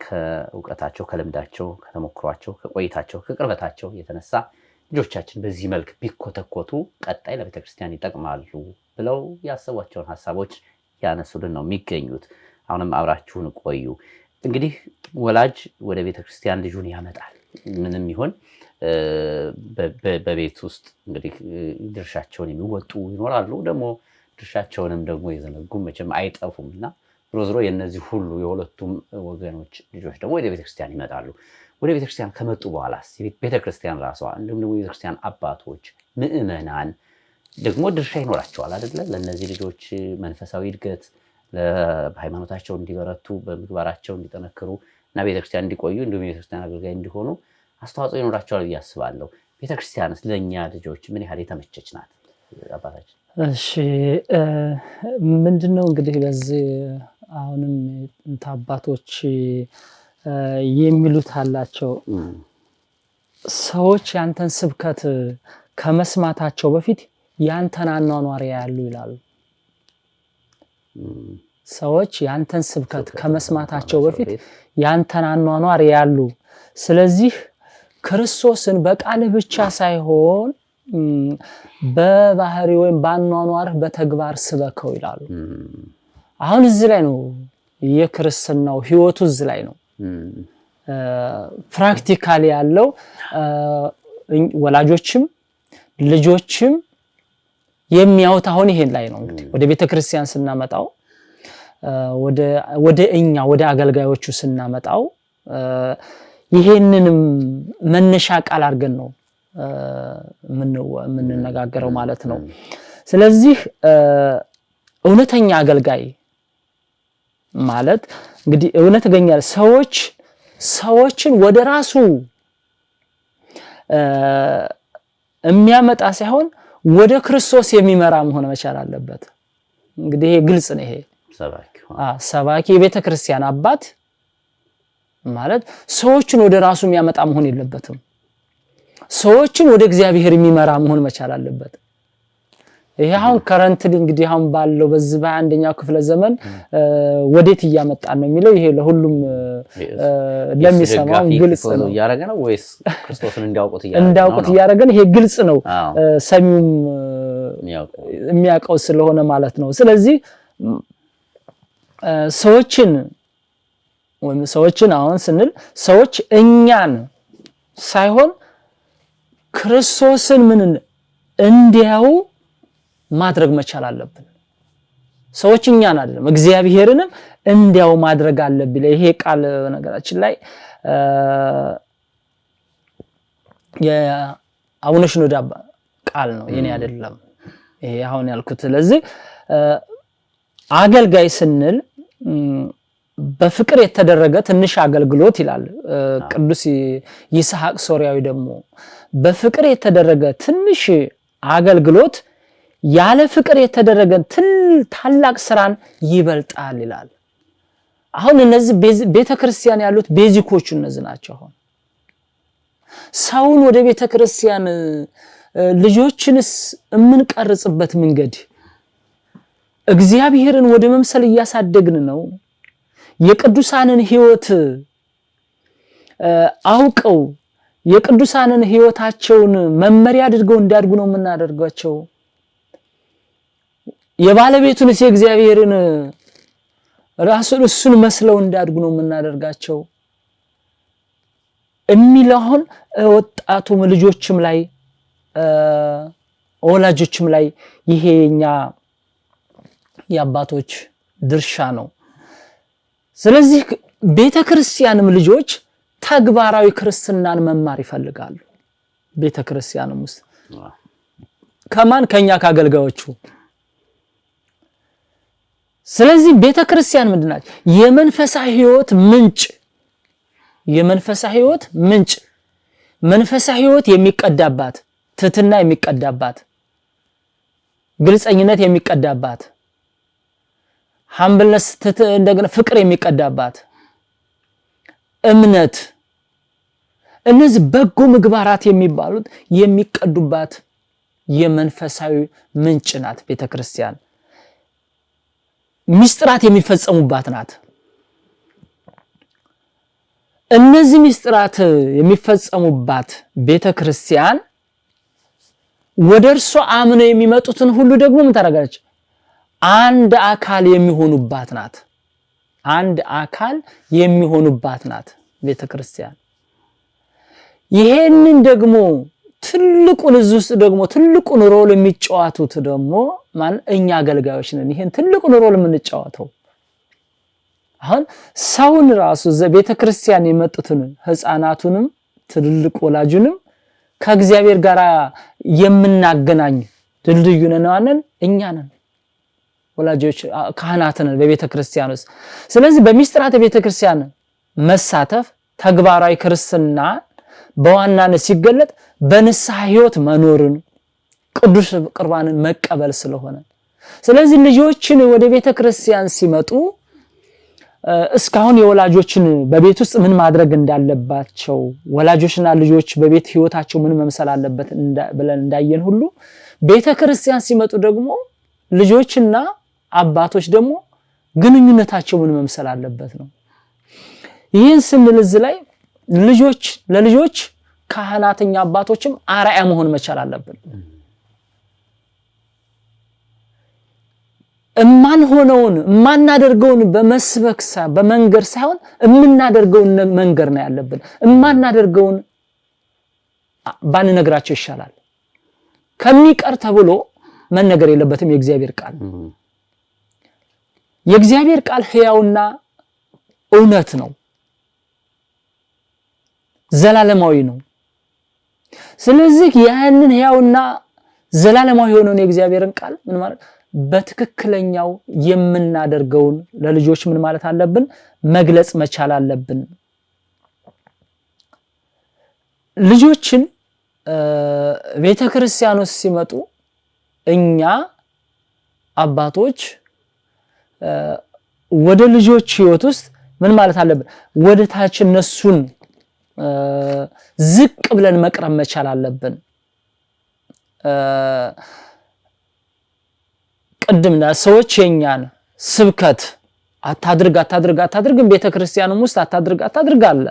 ከእውቀታቸው ከልምዳቸው ከተሞክሯቸው ከቆይታቸው ከቅርበታቸው የተነሳ ልጆቻችን በዚህ መልክ ቢኮተኮቱ ቀጣይ ለቤተክርስቲያን ይጠቅማሉ ብለው ያሰቧቸውን ሀሳቦች ያነሱልን ነው የሚገኙት። አሁንም አብራችሁን ቆዩ። እንግዲህ ወላጅ ወደ ቤተክርስቲያን ልጁን ያመጣል። ምንም ይሁን በቤት ውስጥ እንግዲህ ድርሻቸውን የሚወጡ ይኖራሉ። ደግሞ ድርሻቸውንም ደግሞ የዘነጉ መቼም አይጠፉም እና ዞሮ የነዚህ ሁሉ የሁለቱም ወገኖች ልጆች ደግሞ ወደ ቤተክርስቲያን ይመጣሉ። ወደ ቤተክርስቲያን ከመጡ በኋላ ቤተክርስቲያን ራሷ እንዲሁም ደግሞ የቤተክርስቲያን አባቶች ምዕመናን ደግሞ ድርሻ ይኖራቸዋል አይደለ? ለነዚህ ልጆች መንፈሳዊ እድገት በሃይማኖታቸው እንዲበረቱ በምግባራቸው እንዲጠነክሩ እና ቤተክርስቲያን እንዲቆዩ እንዲሁም ቤተክርስቲያን አገልጋይ እንዲሆኑ አስተዋጽኦ ይኖራቸዋል ብዬ አስባለሁ። ቤተክርስቲያንስ ለእኛ ልጆች ምን ያህል የተመቸች ናት አባታችን? እሺ ምንድነው እንግዲህ በዚህ አሁንም አባቶች የሚሉት አላቸው ሰዎች ያንተን ስብከት ከመስማታቸው በፊት ያንተን አኗኗር ያያሉ ይላሉ። ሰዎች ያንተን ስብከት ከመስማታቸው በፊት ያንተን አኗኗር ያያሉ። ስለዚህ ክርስቶስን በቃል ብቻ ሳይሆን በባህሪ ወይም በአኗኗርህ በተግባር ስበከው ይላሉ። አሁን እዚህ ላይ ነው የክርስትናው ህይወቱ እዚህ ላይ ነው ፕራክቲካሊ ያለው። ወላጆችም ልጆችም የሚያዩት አሁን ይሄን ላይ ነው። እንግዲህ ወደ ቤተክርስቲያን ስናመጣው ወደ እኛ ወደ አገልጋዮቹ ስናመጣው ይሄንንም መነሻ ቃል አድርገን ነው የምንነጋገረው ማለት ነው። ስለዚህ እውነተኛ አገልጋይ ማለት እንግዲህ እውነተኛ ሰዎችን ወደ ራሱ የሚያመጣ ሳይሆን ወደ ክርስቶስ የሚመራ መሆን መቻል አለበት። እንግዲህ ይሄ ግልጽ ነው። ይሄ ሰባኪ የቤተክርስቲያን አባት ማለት ሰዎችን ወደ ራሱ የሚያመጣ መሆን የለበትም። ሰዎችን ወደ እግዚአብሔር የሚመራ መሆን መቻል አለበት። ይሄ አሁን ከረንትሊ እንግዲህ አሁን ባለው በዚህ በአንደኛው ክፍለ ዘመን ወዴት እያመጣን ነው የሚለው ይሄ ለሁሉም ለሚሰማው ግልጽ ነው። ያረገ ነው ወይስ ክርስቶስን እንዲያውቁት ያረገ ነው? ይሄ ግልጽ ነው፣ ሰሚውም የሚያውቀው ስለሆነ ማለት ነው። ስለዚህ ሰዎችን አሁን ስንል ሰዎች እኛን ሳይሆን ክርስቶስን ምን እንዲያው ማድረግ መቻል አለብን። ሰዎች እኛን አይደለም እግዚአብሔርን እንዲያው ማድረግ አለብን። ይሄ ቃል ነገራችን ላይ የአቡነ ሽኖዳ ቃል ነው፣ የኔ አይደለም ይሄ አሁን ያልኩት። ስለዚህ አገልጋይ ስንል በፍቅር የተደረገ ትንሽ አገልግሎት ይላል ቅዱስ ይስሐቅ ሶርያዊ። ደግሞ በፍቅር የተደረገ ትንሽ አገልግሎት ያለ ፍቅር የተደረገ ታላቅ ስራን ይበልጣል ይላል። አሁን እነዚህ ቤተክርስቲያን ያሉት ቤዚኮቹ እነዚህ ናቸው። አሁን ሰውን ወደ ቤተክርስቲያን ልጆችንስ የምንቀርጽበት መንገድ እግዚአብሔርን ወደ መምሰል እያሳደግን ነው። የቅዱሳንን ህይወት አውቀው የቅዱሳንን ህይወታቸውን መመሪያ አድርገው እንዲያድጉ ነው የምናደርጋቸው። የባለቤቱን የእግዚአብሔርን ራሱን እሱን መስለው እንዲያድጉ ነው የምናደርጋቸው የሚለውን ወጣቱም ልጆችም ላይ ወላጆችም ላይ ይሄኛ የአባቶች ድርሻ ነው። ስለዚህ ቤተክርስቲያንም ልጆች ተግባራዊ ክርስትናን መማር ይፈልጋሉ። ቤተክርስቲያንም ውስጥ ከማን ከኛ ከአገልጋዮቹ። ስለዚህ ቤተክርስቲያን ምንድነች? የመንፈሳዊ ህይወት ምንጭ፣ የመንፈሳዊ ህይወት ምንጭ፣ መንፈሳዊ ህይወት የሚቀዳባት፣ ትህትና የሚቀዳባት፣ ግልጸኝነት የሚቀዳባት፣ ሐምብልነስ እንደገና ፍቅር የሚቀዳባት፣ እምነት፣ እነዚህ በጎ ምግባራት የሚባሉት የሚቀዱባት የመንፈሳዊ ምንጭ ናት ቤተክርስቲያን። ሚስጥራት የሚፈጸሙባት ናት። እነዚህ ሚስጥራት የሚፈጸሙባት ቤተክርስቲያን ወደርሷ አምነው የሚመጡትን ሁሉ ደግሞ ምን ታደርጋለች? አንድ አካል የሚሆኑባት ናት። አንድ አካል የሚሆኑባት ናት ቤተክርስቲያን። ይሄንን ደግሞ ትልቁን እዚህ ውስጥ ደግሞ ትልቁን ሮል የሚጫወቱት ደግሞ እኛ አገልጋዮች ነን። ይሄን ትልቁን ሮል የምንጫወተው አሁን ሰውን ራሱ ቤተክርስቲያን የመጡትን ህፃናቱንም ትልልቅ ወላጁንም ከእግዚአብሔር ጋር የምናገናኝ ድልድዩ ነን እኛ ነን ወላጆች ካህናት ነን በቤተ ክርስቲያን ውስጥ። ስለዚህ በሚስጥራተ ቤተ ክርስቲያን መሳተፍ ተግባራዊ ክርስትና በዋናነት ሲገለጥ በንስሐ ህይወት መኖርን ቅዱስ ቁርባንን መቀበል ስለሆነ ስለዚህ ልጆችን ወደ ቤተ ክርስቲያን ሲመጡ እስካሁን የወላጆችን በቤት ውስጥ ምን ማድረግ እንዳለባቸው ወላጆችና ልጆች በቤት ህይወታቸው ምን መምሰል አለበት ብለን እንዳየን ሁሉ ቤተ ክርስቲያን ሲመጡ ደግሞ ልጆችና አባቶች ደግሞ ግንኙነታቸው ምን መምሰል አለበት ነው። ይህን ስንል እዚህ ላይ ለልጆች ካህናተኛ አባቶችም አርአያ መሆን መቻል አለብን። ማናደርገውን በመስበክ በመንገር ሳይሆን የምናደርገውን መንገር ነው ያለብን። ማናደርገውን ባንነግራቸው ይሻላል። ከሚቀር ተብሎ መነገር የለበትም። የእግዚአብሔር ቃል ሕያውና እውነት ነው፣ ዘላለማዊ ነው። ስለዚህ ያንን ሕያውና ዘላለማዊ የሆነውን የእግዚአብሔርን ቃል ምን ማለት በትክክለኛው የምናደርገውን ለልጆች ምን ማለት አለብን መግለጽ መቻል አለብን። ልጆችን ቤተክርስቲያን ውስጥ ሲመጡ እኛ አባቶች ወደ ልጆች ህይወት ውስጥ ምን ማለት አለብን ወደ ታች እነሱን ዝቅ ብለን መቅረብ መቻል አለብን። ቀድምና ሰዎች የኛን ስብከት አታድርግ ቤተክርስቲያንም ውስጥ አታድርግ አለ።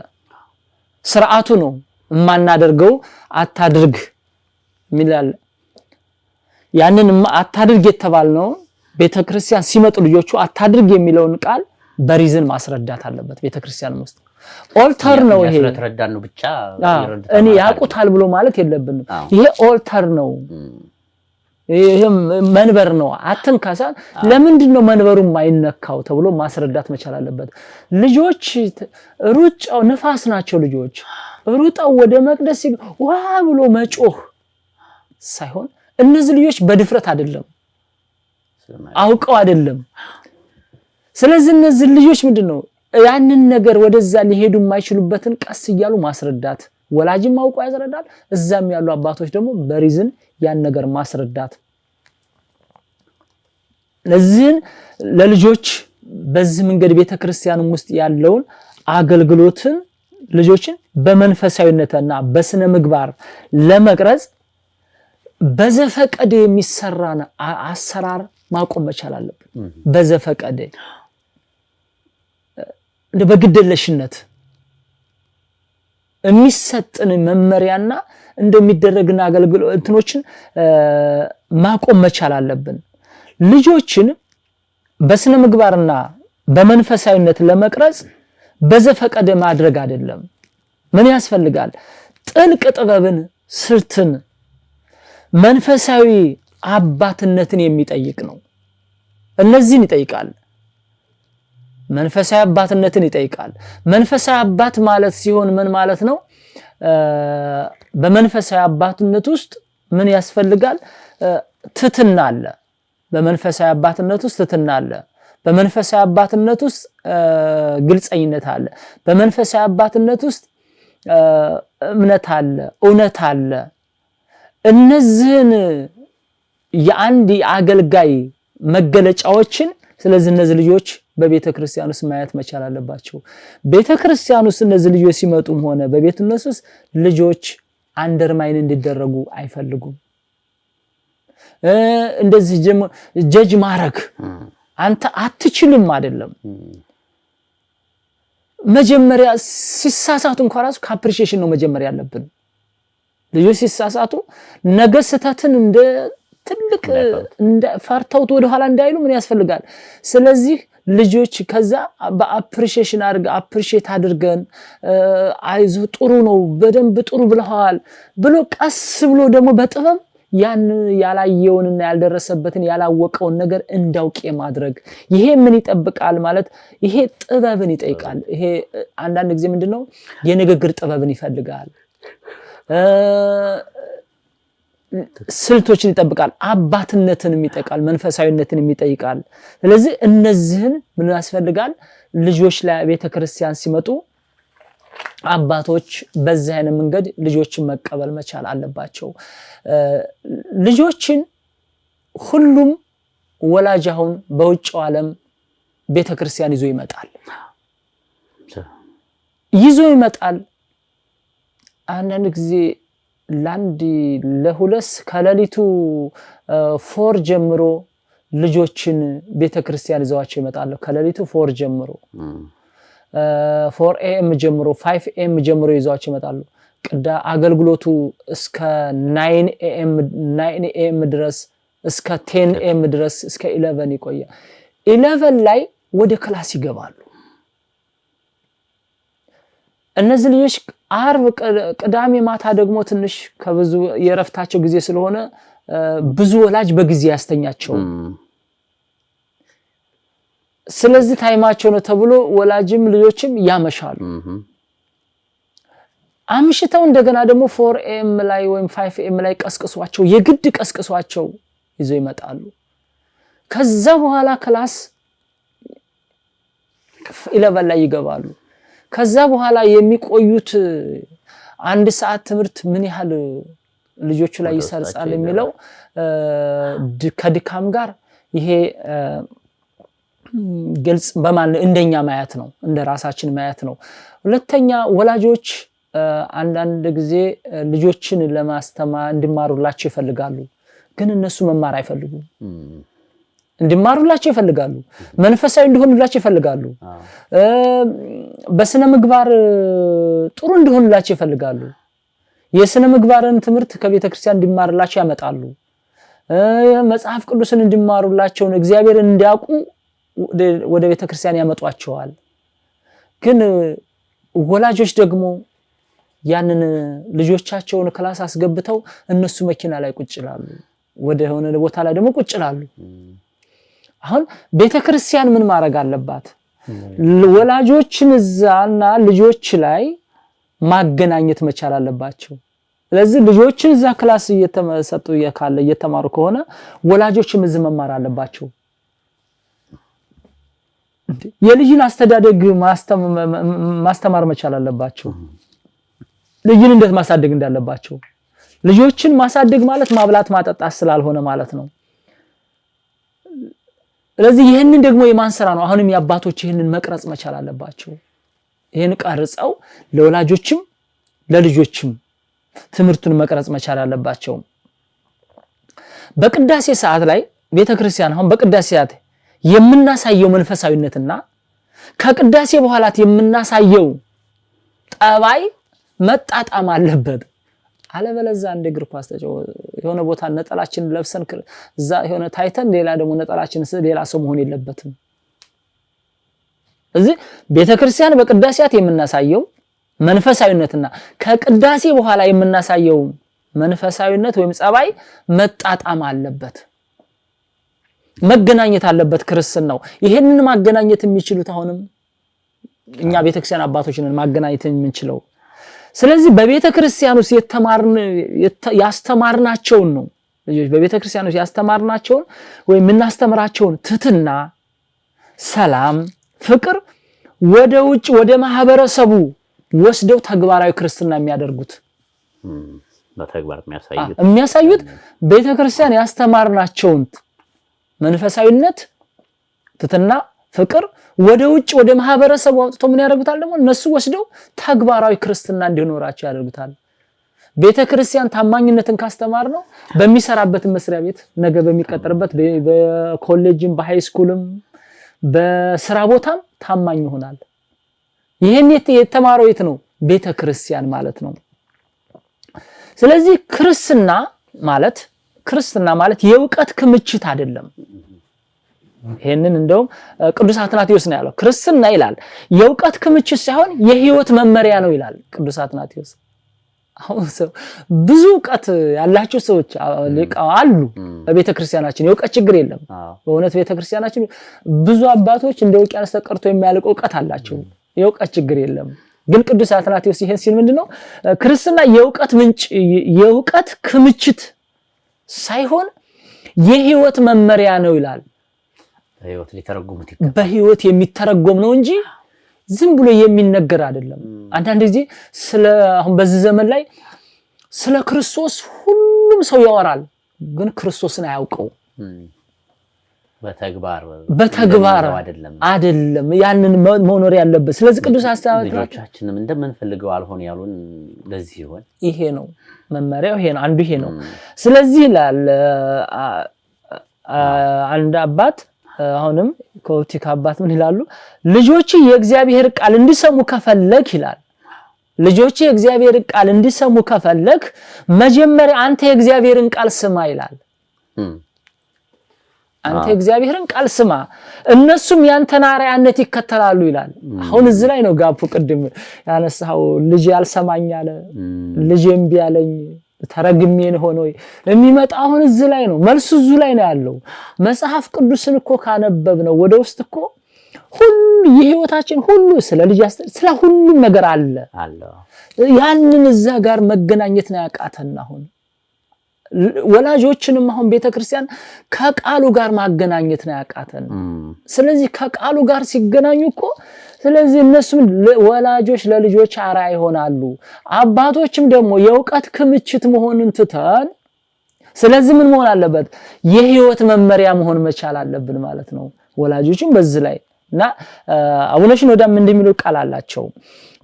ስርዓቱ ነው ማናደርገው አታድርግ ሚላል። ያንን አታድርግ የተባልነው ቤተክርስቲያን ሲመጡ ልጆቹ አታድርግ የሚለውን ቃል በሪዝን ማስረዳት አለበት። ቤተክርስቲያንም ውስጥ ኦልተር ነው ይሄ ተረዳን ነው ብቻ እኔ ያቁታል ብሎ ማለት የለብንም። ይሄ ኦልተር ነው፣ ይሄ መንበር ነው። አትንካሳ ለምንድን ነው መንበሩ የማይነካው ተብሎ ማስረዳት መቻል አለበት። ልጆች ሩጫው ነፋስ ናቸው። ልጆች ሩጣው ወደ መቅደስ ዋ ብሎ መጮህ ሳይሆን እነዚህ ልጆች በድፍረት አይደለም አውቀው አይደለም። ስለዚህ እነዚህ ልጆች ምንድነው ያንን ነገር ወደዛ ሊሄዱ የማይችሉበትን ቀስ እያሉ ማስረዳት፣ ወላጅም አውቀው ያስረዳል፣ እዛም ያሉ አባቶች ደግሞ በሪዝን ያን ነገር ማስረዳት። ለልጆች በዚህ መንገድ ቤተክርስቲያንም ውስጥ ያለውን አገልግሎትን ልጆችን በመንፈሳዊነትና በስነ ምግባር ለመቅረጽ በዘፈቀደ የሚሰራን አሰራር ማቆም መቻል አለብን። በዘፈቀደ በግድለሽነት የሚሰጥን መመሪያና እንደሚደረግና አገልግሎት እንትኖችን ማቆም መቻል አለብን። ልጆችን በስነ ምግባርና በመንፈሳዊነት ለመቅረጽ በዘፈቀደ ማድረግ አይደለም። ምን ያስፈልጋል? ጥልቅ ጥበብን፣ ስልትን፣ መንፈሳዊ አባትነትን የሚጠይቅ ነው። እነዚህን ይጠይቃል። መንፈሳዊ አባትነትን ይጠይቃል። መንፈሳዊ አባት ማለት ሲሆን ምን ማለት ነው? በመንፈሳዊ አባትነት ውስጥ ምን ያስፈልጋል? ትሕትና አለ። በመንፈሳዊ አባትነት ውስጥ ትሕትና አለ። በመንፈሳዊ አባትነት ውስጥ ግልጸኝነት አለ። በመንፈሳዊ አባትነት ውስጥ እምነት አለ፣ እውነት አለ። እነዚህን የአንድ አገልጋይ መገለጫዎችን ስለዚህ እነዚህ ልጆች በቤተክርስቲያን ውስጥ ማየት መቻል አለባቸው። ቤተክርስቲያን ውስጥ እነዚህ ልጆች ሲመጡም ሆነ በቤትነሱ ውስጥ ልጆች አንደርማይን እንዲደረጉ አይፈልጉም። እንደዚህ ጀጅ ማረክ አንተ አትችልም አይደለም። መጀመሪያ ሲሳሳቱ እንኳን ራሱ ከአፕሪሺዬሽን ነው መጀመሪያ ያለብን። ልጆች ሲሳሳቱ ነገ ስህተትን እንደ ትልቅ እንደ ፈርተውት ወደ ኋላ እንዳይሉ ምን ያስፈልጋል? ስለዚህ ልጆች ከዛ በአፕሪሺዬሽን አፕሪሺዬት አድርገን አይዞ ጥሩ ነው በደንብ ጥሩ ብለዋል ብሎ ቀስ ብሎ ደግሞ በጥበብ ያን ያላየውንና ያልደረሰበትን ያላወቀውን ነገር እንዳውቅ ማድረግ። ይሄ ምን ይጠብቃል ማለት ይሄ ጥበብን ይጠይቃል። ይሄ አንዳንድ ጊዜ ምንድነው የንግግር ጥበብን ይፈልጋል። ስልቶችን ይጠብቃል፣ አባትነትን ይጠይቃል፣ መንፈሳዊነትን ይጠይቃል። ስለዚህ እነዚህን ምን ያስፈልጋል? ልጆች ለቤተክርስቲያን ሲመጡ አባቶች በዚህ አይነት መንገድ ልጆችን መቀበል መቻል አለባቸው። ልጆችን ሁሉም ወላጅ አሁን በውጭው ዓለም ቤተክርስቲያን ይዞ ይመጣል። አንዳንድ ጊዜ ለሁለት ከሌሊቱ 4 ጀምሮ ልጆችን ቤተክርስቲያን ይዘዋቸው ይመጣሉ። ከሌሊቱ 4 ጀምሮ 4 AM ጀምሮ 5 AM ጀምሮ ይዘዋቸው ይመጣሉ። አገልግሎቱ እስከ 9 AM ድረስ እስከ 10 AM ድረስ እስከ 11 ይቆያል። 11 ላይ ወደ ክላስ ይገባሉ። እነዚህ ልጆች ዓርብ ቅዳሜ ማታ ደግሞ ትንሽ ከብዙ የረፍታቸው ጊዜ ስለሆነ ብዙ ወላጅ በጊዜ ያስተኛቸው። ስለዚህ ታይማቸው ነው ተብሎ ወላጅም ልጆችም ያመሻሉ። አምሽተው እንደገና ደግሞ 4 AM ላይ ወይም 5 AM ላይ ቀስቅሷቸው የግድ ቀስቅሷቸው ይዘው ይመጣሉ። ከዛ በኋላ ክላስ 11 ላይ ይገባሉ። ከዛ በኋላ የሚቆዩት 1 ሰዓት ትምህርት ምን ያህል ልጆቹ ላይ ይሰርጻል የሚለው ከድካም ጋር ይሄ ግልጽ በማን እንደኛ ማየት ነው፣ እንደ ራሳችን ማየት ነው። ሁለተኛ ወላጆች አንዳንድ ጊዜ ልጆችን ለማስተማር እንዲማሩላቸው ይፈልጋሉ፣ ግን እነሱ መማር አይፈልጉም። እንዲማሩላቸው ይፈልጋሉ፣ መንፈሳዊ እንዲሆኑላቸው ይፈልጋሉ፣ በስነ ምግባር ጥሩ እንዲሆኑላቸው ይፈልጋሉ። የስነ ምግባርን ትምህርት ከቤተክርስቲያን እንዲማሩላቸው ያመጣሉ። መጽሐፍ ቅዱስን እንዲማሩላቸው እግዚአብሔርን እንዲያውቁ ወደ ቤተክርስቲያን ያመጧቸዋል። ግን ወላጆች ደግሞ ያንን ልጆቻቸውን ክላስ አስገብተው እነሱ መኪና ላይ ቁጭ ይላሉ፣ ወደ ሆነ ቦታ ላይ ደግሞ ቁጭ ይላሉ። አሁን ቤተክርስቲያን ምን ማድረግ አለባት? ወላጆችን እዛና ልጆች ላይ ማገናኘት መቻል አለባቸው። ስለዚህ ልጆችን እዛ ክላስ እየተማሩ ከሆነ ወላጆችም እዚህ መማር አለባቸው። የልጅን አስተዳደግ ማስተማር መቻል አለባቸው። ልጅን እንዴት ማሳደግ እንዳለባቸው። ልጆችን ማሳደግ ማለት ማብላት ማጠጣት ስላልሆነ ማለት ነው። ስለዚህ ይሄንን ደግሞ የማን ስራ ነው? አሁንም የአባቶች ይሄንን መቅረጽ መቻል አለባቸው። ይሄን ቀርጸው ለወላጆችም ለልጆችም ትምህርቱን መቅረጽ መቻል አለባቸው። በቅዳሴ ሰዓት ላይ ቤተክርስቲያን አሁን በቅዳሴ ሰዓት የምናሳየው መንፈሳዊነትና ከቅዳሴ በኋላት የምናሳየው ጠባይ መጣጣም አለበት። አለበለዚያ እንደ እግር ኳስ የሆነ ቦታ ነጠላችን ለብሰን እዛ የሆነ ታይተን ሌላ ደግሞ ነጠላችን ሌላ ሰው መሆን የለበትም። እዚህ ቤተክርስቲያን በቅዳሴያት የምናሳየው መንፈሳዊነትና ከቅዳሴ በኋላ የምናሳየው መንፈሳዊነት ወይም ጸባይ መጣጣም አለበት፣ መገናኘት አለበት። ክርስትናው ይሄንን ማገናኘት የሚችሉት አሁንም እኛ ቤተክርስቲያን አባቶች ነን ማገናኘት የምንችለው። ስለዚህ በቤተክርስቲያን ውስጥ ያስተማርናቸውን ነው ልጆች በቤተክርስቲያን ውስጥ ያስተማርናቸውን ወይም እናስተምራቸውን ትህትና፣ ሰላም፣ ፍቅር ወደ ውጭ ወደ ማህበረሰቡ ወስደው ተግባራዊ ክርስትና የሚያደርጉት በተግባር የሚያሳዩት ቤተክርስቲያን ያስተማርናቸውን መንፈሳዊነት፣ ትህትና፣ ፍቅር ወደ ውጭ ወደ ማህበረሰቡ አውጥቶ ምን ያደርጉታል? ደግሞ እነሱ ወስደው ተግባራዊ ክርስትና እንዲኖራቸው ያደርጉታል። ቤተክርስቲያን ታማኝነትን ካስተማር ነው በሚሰራበት መስሪያ ቤት ነገ በሚቀጠርበት በኮሌጅም በሃይስኩልም በስራ ቦታም ታማኝ ይሆናል። ይሄን የተማረው የት ነው? ቤተክርስቲያን ማለት ነው። ስለዚህ ክርስትና ማለት የእውቀት ክምችት አይደለም። ይሄንን እንደውም ቅዱስ አትናቴዎስ ነው ያለው። ክርስትና ይላል የእውቀት ክምችት ሳይሆን የህይወት መመሪያ ነው ይላል ቅዱስ አትናቴዎስ። አሁን ብዙ እውቀት ያላቸው ሰዎች አሉ በቤተክርስቲያናችን። የእውቀት ችግር የለም በእውነት ቤተክርስቲያናችን ብዙ አባቶች እንደ ውቅያኖስ ተቀርቶ የሚያልቅ እውቀት አላቸው። የእውቀት ችግር የለም። ግን ቅዱስ አትናቴዎስ ይሄን ሲል ምንድነው ክርስትና የእውቀት ምንጭ የእውቀት ክምችት ሳይሆን የህይወት መመሪያ ነው ይላል። በህይወት የሚተረጎም ነው እንጂ ዝም ብሎ የሚነገር አይደለም። አንዳንድ ጊዜ አሁን በዚህ ዘመን ላይ ስለ ክርስቶስ ሁሉም ሰው ያወራል፣ ግን ክርስቶስን አያውቀው። በተግባር አይደለም ያንን መኖር ያለበት። ስለዚህ ቅዱስ አስተምሮ ልጆቻችንም እንደምንፈልገው አልሆን ያሉን ለዚህ ይሆን? ይሄ ነው መመሪያው፣ ይሄ ነው አንዱ ይሄ ነው። ስለዚህ ይላል አንድ አባት አሁንም ኮፕቲክ አባት ምን ይላሉ? ልጆች የእግዚአብሔር ቃል እንዲሰሙ ከፈለክ ይላል፣ ልጆች የእግዚአብሔር ቃል እንዲሰሙ ከፈለክ መጀመሪያ አንተ የእግዚአብሔርን ቃል ስማ ይላል። አንተ የእግዚአብሔርን ቃል ስማ፣ እነሱም ያንተን አርአያነት ይከተላሉ ይላል። አሁን እዚህ ላይ ነው ጋፑ። ቅድም ያነሳው ልጅ ያልሰማኝ አለ፣ ልጅ እምቢ አለኝ፣ ተረግሜን ሆኖ የሚመጣ አሁን እዚህ ላይ ነው መልሱ፣ እዚህ ላይ ነው ያለው። መጽሐፍ ቅዱስን እኮ ካነበብነው ወደ ውስጥ እኮ ሁሉ የህይወታችን ሁሉ ስለ ልጅ ስለ ሁሉም ነገር አለ። ያንን እዛ ጋር መገናኘት ነው ያቃተን። አሁን ወላጆችንም አሁን ቤተክርስቲያን ከቃሉ ጋር ማገናኘት ነው ያቃተን። ስለዚህ ከቃሉ ጋር ሲገናኙ እኮ ስለዚህ እነሱም ወላጆች ለልጆች አርአያ ይሆናሉ። አባቶችም ደግሞ የእውቀት ክምችት መሆንን ትተን ስለዚህ ምን መሆን አለበት? የህይወት መመሪያ መሆን መቻል አለብን ማለት ነው። ወላጆችም በዚህ ላይ እና አቡነ ሽኖዳም እንደሚሉ ቃል አላቸው።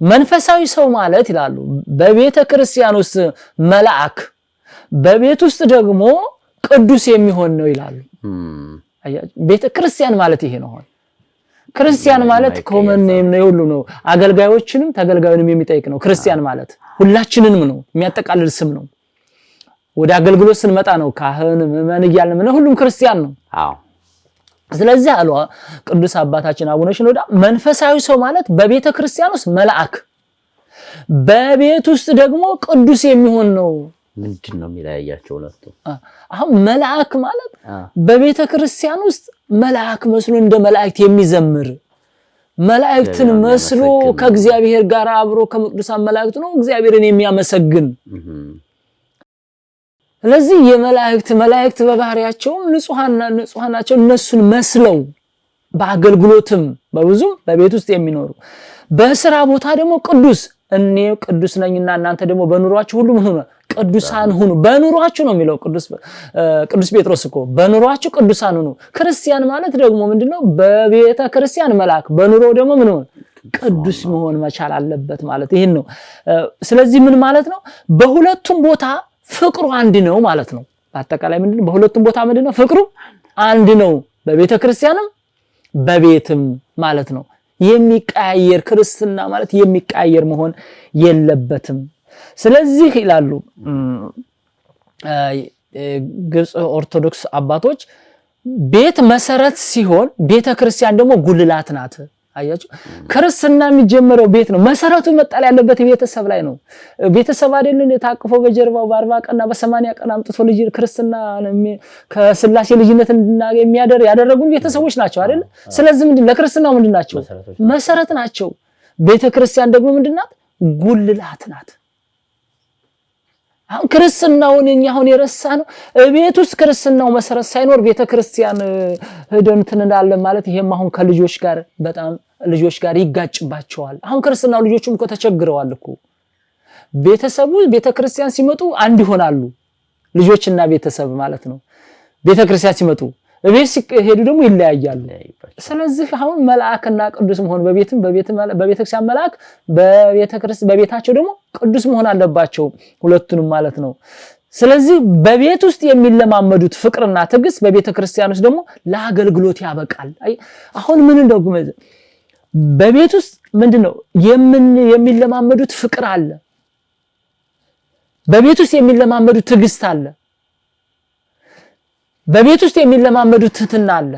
መንፈሳዊ ሰው ማለት ይላሉ በቤተ ክርስቲያን ውስጥ መልአክ፣ በቤት ውስጥ ደግሞ ቅዱስ የሚሆን ነው ይላሉ። ቤተ ክርስቲያን ማለት ይሄ ነው። ክርስቲያን ማለት ኮመን ኔም ነው፣ ሁሉ ነው። አገልጋዮችንም ተገልጋዩንም የሚጠይቅ ነው። ክርስቲያን ማለት ሁላችንንም ነው የሚያጠቃልል ስም ነው። ወደ አገልግሎት ስንመጣ ነው ካህን ምእመን እያልን ነው፣ ሁሉም ክርስቲያን ነው። ስለዚህ አሉ ቅዱስ አባታችን አቡነ ሽኖዳ መንፈሳዊ ሰው ማለት በቤተ ክርስቲያን ውስጥ መልአክ፣ በቤት ውስጥ ደግሞ ቅዱስ የሚሆን ነው። ምንድነው የሚለያያቸው ሁለቱ? አሁን መልአክ ማለት በቤተ ክርስቲያን ውስጥ መልአክ መስሎ እንደ መላእክት የሚዘምር መላእክትን መስሎ ከእግዚአብሔር ጋር አብሮ ከመቅደሳን መላእክት ነው እግዚአብሔርን የሚያመሰግን። ስለዚህ መላእክት በባህሪያቸው ንጹሃን ናቸው። እነሱን መስለው በአገልግሎትም በብዙም በቤት ውስጥ የሚኖሩ በስራ ቦታ ደግሞ ቅዱስ እኔ ቅዱስ ነኝና እናንተ ደግሞ በኑሯችሁ ሁሉ ምን ሆነ ቅዱሳን ሁኑ። በኑሯችሁ ነው የሚለው ቅዱስ ጴጥሮስ እኮ በኑሯችሁ ቅዱሳን ሁኑ። ክርስቲያን ማለት ደግሞ ምንድነው? በቤተ ክርስቲያን መልአክ፣ በኑሮ ደግሞ ምን ሆነ ቅዱስ መሆን መቻል አለበት ማለት ይሄን ነው። ስለዚህ ምን ማለት ነው? በሁለቱም ቦታ ፍቅሩ አንድ ነው ማለት ነው። በአጠቃላይ ምንድነው? በሁለቱም ቦታ ምንድነው? ፍቅሩ አንድ ነው፣ በቤተ ክርስቲያንም በቤትም ማለት ነው። የሚቀያየር ክርስትና ማለት የሚቀያየር መሆን የለበትም። ስለዚህ ይላሉ ግብጽ ኦርቶዶክስ አባቶች ቤት መሰረት ሲሆን ቤተ ክርስቲያን ደግሞ ጉልላት ናት። አያችሁ፣ ክርስትና የሚጀምረው ቤት ነው። መሰረቱ መጣል ያለበት ቤተሰብ ላይ ነው። ቤተሰብ አይደልን የታቅፎ በጀርባው በ40 ቀንና በ80 ቀን አምጥቶ ልጅ ክርስትና ከስላሴ ልጅነት እንድናገኝ ያደረጉን ቤተሰቦች ናቸው አይደል? ስለዚህ ምንድን ለክርስትናው ምንድን ናቸው? መሰረት ናቸው። ቤተክርስቲያን ደግሞ ምንድናት? ጉልላት ናት። አሁን ክርስትናውን እኛ አሁን የረሳነው ቤት ውስጥ ክርስትናው መሰረት ሳይኖር ቤተክርስቲያን ሄደን እንላለን ማለት ይሄም አሁን ከልጆች ጋር በጣም ልጆች ጋር ይጋጭባቸዋል። አሁን ክርስትናው ልጆቹም እኮ ተቸግረዋል እኮ። ቤተሰቡ ቤተክርስቲያን ሲመጡ አንድ ይሆናሉ፣ ልጆችና ቤተሰብ ማለት ነው። ቤተክርስቲያን ሲመጡ ቤት ሲሄዱ ደግሞ ይለያያሉ። ስለዚህ አሁን መልአክና ቅዱስ መሆን በቤተክርስቲያን መልአክ በቤታቸው ደግሞ ቅዱስ መሆን አለባቸው ሁለቱንም ማለት ነው። ስለዚህ በቤት ውስጥ የሚለማመዱት ፍቅርና ትዕግስት በቤተክርስቲያን ውስጥ ደግሞ ለአገልግሎት ያበቃል። አሁን ምን እንደው በቤት ውስጥ ምንድነው የሚለማመዱት ፍቅር አለ፣ በቤት ውስጥ የሚለማመዱት ትዕግስት አለ፣ በቤት ውስጥ የሚለማመዱት ትህትና አለ፣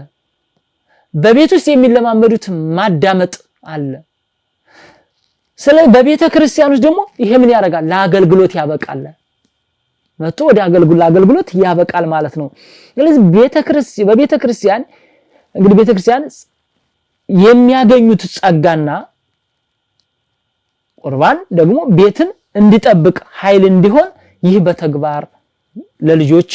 በቤት ውስጥ የሚለማመዱት ማዳመጥ አለ። ስለዚህ በቤተ ክርስቲያን ውስጥ ደግሞ ይሄ ምን ያደርጋል? ለአገልግሎት ያበቃል። መጥቶ ወደ አገልግሎት ያበቃል ማለት ነው። ስለዚህ በቤተ ክርስቲያን እንግዲህ ቤተ ክርስቲያን የሚያገኙት ጸጋና ቁርባን ደግሞ ቤትን እንዲጠብቅ ኃይል እንዲሆን ይህ በተግባር ለልጆች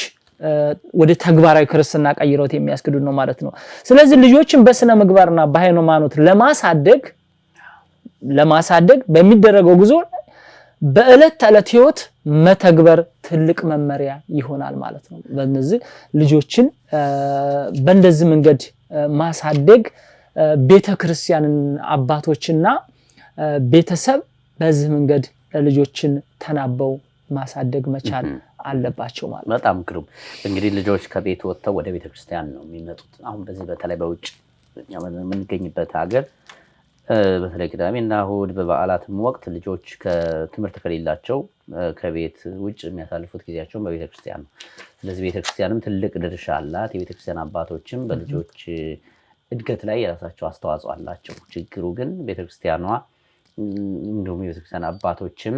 ወደ ተግባራዊ ክርስትና ቀይረውት የሚያስገዱ ነው ማለት ነው። ስለዚህ ልጆችን በስነ ምግባርና በሃይማኖት ለማሳደግ በሚደረገው ጉዞ በእለት ተዕለት ህይወት መተግበር ትልቅ መመሪያ ይሆናል ማለት ነው። በእነዚህ ልጆችን በእንደዚህ መንገድ ማሳደግ ቤተክርስቲያንን አባቶችና ቤተሰብ በዚህ መንገድ ልጆችን ተናበው ማሳደግ መቻል አለባቸው ማለት ነው። በጣም ግሩም። እንግዲህ ልጆች ከቤት ወጥተው ወደ ቤተክርስቲያን ነው የሚመጡት። አሁን በዚህ በተለይ በውጭ የምንገኝበት ሀገር በተለይ ቅዳሜና እሑድ በበዓላትም ወቅት ልጆች ከትምህርት ከሌላቸው ከቤት ውጭ የሚያሳልፉት ጊዜያቸውን በቤተክርስቲያን ነው። ስለዚህ ቤተክርስቲያንም ትልቅ ድርሻ አላት። የቤተክርስቲያን አባቶችም በልጆች እድገት ላይ የራሳቸው አስተዋጽኦ አላቸው። ችግሩ ግን ቤተክርስቲያኗ እንዲሁም የቤተክርስቲያን አባቶችም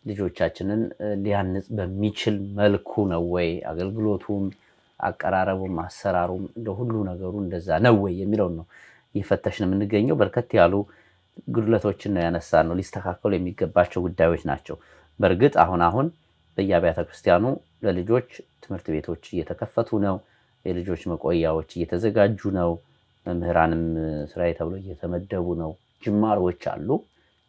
ልጆቻችንን ሊያንጽ በሚችል መልኩ ነው ወይ አገልግሎቱም አቀራረቡም አሰራሩም ሁሉ ነገሩ እንደዛ ነው ወይ የሚለውን ነው እየፈተሽን የምንገኘው። በርከት ያሉ ጉድለቶችን ነው ያነሳነው፣ ሊስተካከሉ የሚገባቸው ጉዳዮች ናቸው። በእርግጥ አሁን በየአብያተ ክርስቲያኑ ለልጆች ትምህርት ቤቶች እየተከፈቱ ነው። የልጆች መቆያዎች እየተዘጋጁ ነው። መምህራንም ስራዬ ተብሎ እየተመደቡ ነው። ጅማሮች አሉ።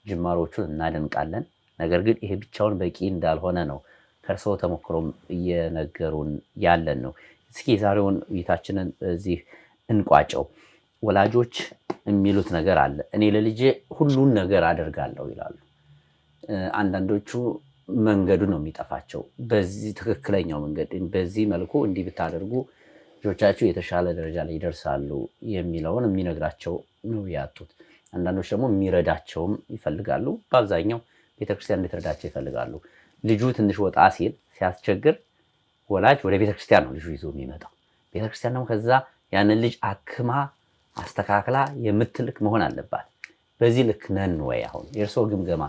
ጅማሮቹን እናደንቃለን። ነገር ግን ይሄ ብቻውን በቂ እንዳልሆነ ነው ከእርስዎ ተሞክሮም እየነገሩን ያለን ነው። እስኪ የዛሬውን ውይይታችንን እዚህ እንቋጨው። ወላጆች የሚሉት ነገር አለ። እኔ ለልጄ ሁሉን ነገር አደርጋለሁ ይላሉ። አንዳንዶቹ መንገዱ ነው የሚጠፋቸው። በዚህ ትክክለኛው መንገድ በዚህ መልኩ እንዲህ ብታደርጉ ልጆቻችሁ የተሻለ ደረጃ ላይ ይደርሳሉ የሚለውን የሚነግራቸው ነው ያጡት። አንዳንዶች ደግሞ የሚረዳቸውም ይፈልጋሉ። በአብዛኛው ቤተክርስቲያን እንድትረዳቸው ይፈልጋሉ። ልጁ ትንሽ ወጣ ሲል ሲያስቸግር ወላጅ ወደ ቤተክርስቲያን ነው ልጁ ይዞ የሚመጣው። ቤተክርስቲያን ደግሞ ከዛ ያንን ልጅ አክማ አስተካክላ የምትልክ መሆን አለባት። በዚህ ልክ ነን ወይ? አሁን የእርስዎ ግምገማ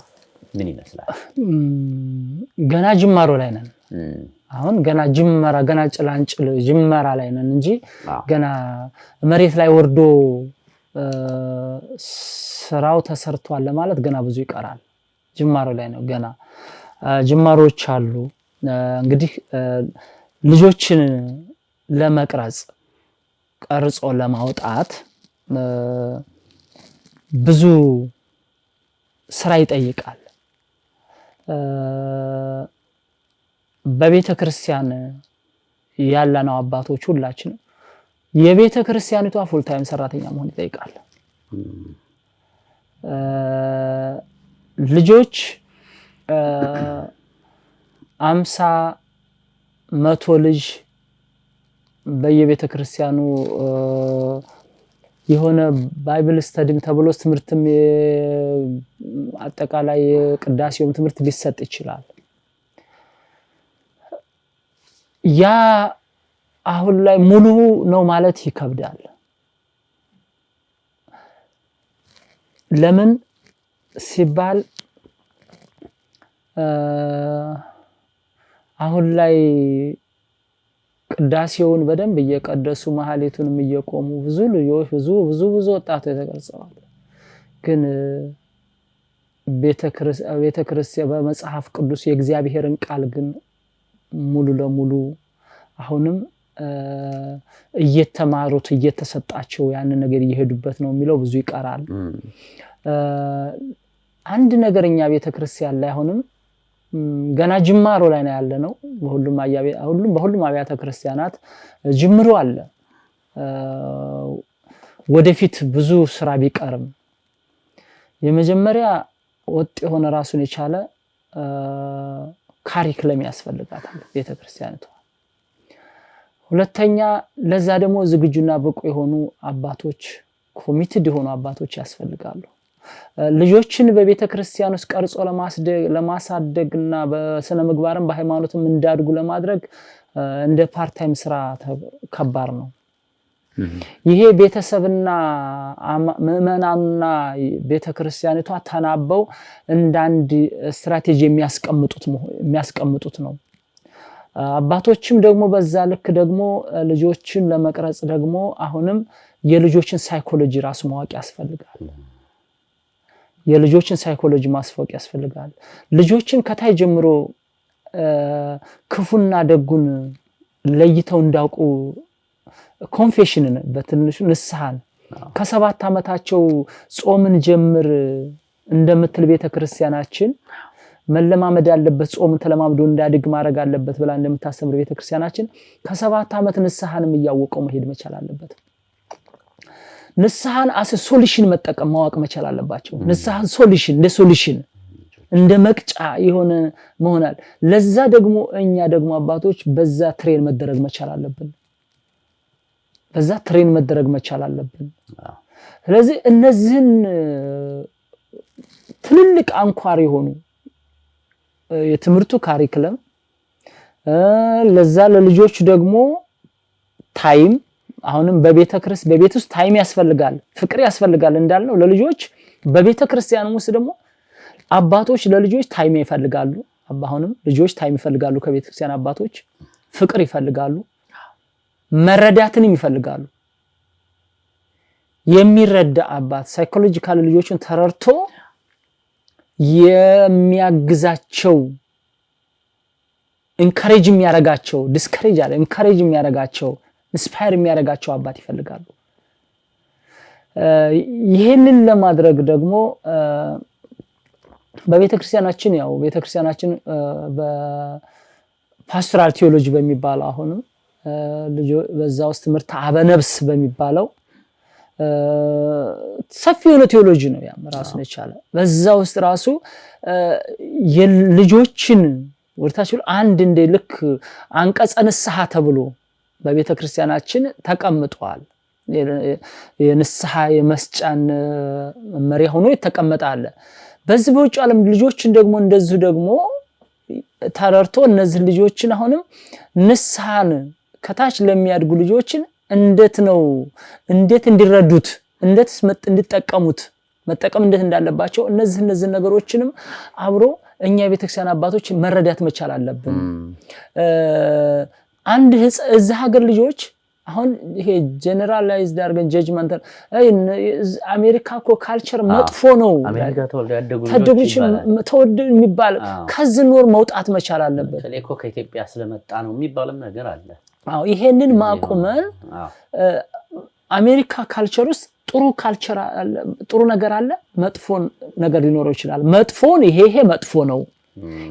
ምን ይመስላል? ገና ጅማሮ ላይ ነን። አሁን ገና ጭላንጭል ጅመራ ላይ ነን እንጂ ገና መሬት ላይ ወርዶ ስራው ተሰርቷል ለማለት ገና ብዙ ይቀራል። ጅማሮ ላይ ነው። ገና ጅማሮች አሉ። እንግዲህ ልጆችን ለመቅረጽ ቀርጾ ለማውጣት ብዙ ስራ ይጠይቃል። በቤተ ክርስቲያን ያለነው አባቶች ሁላችን የቤተ ክርስቲያኒቷ ፉል ታይም ሰራተኛ መሆን ይጠይቃል። ልጆች 50-100 ልጅ በየቤተ ክርስቲያኑ የሆነ ባይብል ስተዲም ተብሎ ትምህርትም አጠቃላይ ቅዳሴውም ትምህርት ሊሰጥ ይችላል። ያ አሁን ላይ ሙሉ ነው ማለት ይከብዳል። ለምን ሲባል አሁን ላይ ቅዳሴውን በደንብ እየቀደሱ መሐሌቱንም እየቆሙ ብዙ ልጆች ብዙ ወጣቶች ተቀርጸዋል። ግን ቤተክርስቲያን በመጽሐፍ ቅዱስ የእግዚአብሔርን ቃል ግን ሙሉ ለሙሉ አሁንም እየተማሩት እየተሰጣቸው ያን ነገር እየሄዱበት ነው የሚለው ብዙ ይቀራል። አንድ ነገርኛ ቤተክርስቲያን ላይ አሁንም ገና ጅማሮ ላይ ነው ያለነው። በሁሉም አብያተ ክርስቲያናት ጅምሩ አለ። ወደፊት ብዙ ስራ ቢቀርም የመጀመሪያ ወጥ የሆነ ራሱን የቻለ ካሪክለም ያስፈልጋታል ቤተክርስቲያኒቷ። ሁለተኛ ለዛ ደግሞ ዝግጁና ብቁ የሆኑ አባቶች ኮሚትድ የሆኑ አባቶች ያስፈልጋሉ። ልጆችን በቤተ ክርስቲያን ውስጥ ቀርጾ ለማሳደግና በስነ ምግባርም በሃይማኖትም እንዳድጉ ለማድረግ እንደ ፓርት ታይም ስራ ከባድ ነው። ይሄ ቤተሰብና ምዕመናንና ቤተ ክርስቲያኒቷ ተናበው እንዳንድ ስትራቴጂ የሚያስቀምጡት ነው። አባቶችም ደግሞ በዛ ልክ ደግሞ ልጆችን ለመቅረጽ ደግሞ አሁንም የልጆችን ሳይኮሎጂ ራሱ ማወቅ ያስፈልጋል። የልጆችን ሳይኮሎጂ ማስፈቅ ያስፈልጋል። ልጆችን ከታይ ጀምሮ ክፉና ደጉን ለይተው እንዳውቁ ኮንፌሽንን በትንሹ ንስሐን ከ7 ዓመታቸው ጾምን ጀምር እንደምትል ቤተክርስቲያናችን መለማመድ ያለበት ጾምን ተለማምዶ እንዳድግ ማድረግ አለበት ብላ እንደምታስተምር ቤተክርስቲያናችን ከ7 ዓመት ንስሐንም ያወቀው መሄድ መቻል አለበት። ንስሐን አስ ሶሉሽን መጠቀም ማወቅ መቻል አለባቸው። ንስሐን ሶሉሽን እንደ መቅጫ የሆነ መሆናል። ለዛ ደግሞ እኛ ደግሞ አባቶች በዛ ትሬን መደረግ መቻል አለብን። ስለዚህ እነዚህን ትልልቅ አንኳር የሆኑ የትምህርቱ ካሪክለም ለዛ ለልጆች ደግሞ ታይም አሁንም በቤት ውስጥ ታይም ያስፈልጋል፣ ፍቅር ያስፈልጋል እንዳልነው ለልጆች በቤተክርስቲያን ውስጥ ደግሞ አባቶች ለልጆች ታይም ይፈልጋሉ። አሁንም ልጆች ታይም ይፈልጋሉ። ከቤተክርስቲያን አባቶች ፍቅር ይፈልጋሉ፣ መረዳትንም ይፈልጋሉ። የሚረዳ አባት ሳይኮሎጂካል ልጆችን ተረድቶ የሚያግዛቸው ኢንካሬጅ የሚያረጋቸው ዲስካሬጅ አለ ኢንካሬጅ የሚያረጋቸው ኢንስፓየር የሚያረጋቸው አባት ይፈልጋሉ። ይሄንን ለማድረግ ደግሞ በቤተክርስቲያናችን በፓስቶራል ቲዮሎጂ በሚባለው አሁንም በዛ ውስጥ ትምህርት አበነብስ በሚባለው ሰፊ የሆነ ቲዮሎጂ ነው ራሱን የቻለ። በዛ ውስጥ ራሱ የልጆችን ወርታችሁ አንድ እንደ ልክ አንቀጸ ንስሐ ተብሎ በቤተክርስቲያናችን ተቀምጧል። የንስሐ የመስጫን መመሪያ ሆኖ የተቀመጣለ። በዚህ በውጭ ዓለም ልጆችን ደግሞ እንደዚህ ደግሞ ተረርቶ እነዚህ ልጆችን አሁንም ንስሐን ከታች ለሚያድጉ ልጆችን እንዴት እንዲረዱት እንዲጠቀሙት መጠቀም እንዴት እንዳለባቸው እነዚህ ነገሮችንም አብሮ እኛ የቤተክርስቲያን አባቶች መረዳት መቻል አለብን። አንድ እዚህ ሀገር ልጆች አሁን ይሄ ጀነራላይዝድ አድርገን ጀጅመንት አሜሪካ እኮ ካልቸር መጥፎ ነው፣ አሜሪካ ተወልደው ያደጉ ልጆች ተወልደው የሚባል ከዚህ ኖር መውጣት መቻል አለበት። ለኮ ከኢትዮጵያ ስለመጣ ነው የሚባልም ነገር አለ። ይሄንን ማቆመን አሜሪካ ካልቸር ውስጥ ጥሩ ካልቸር አለ፣ ጥሩ ነገር አለ፣ መጥፎ ነገር ሊኖረው ይችላል። መጥፎን ይሄ መጥፎ ነው፣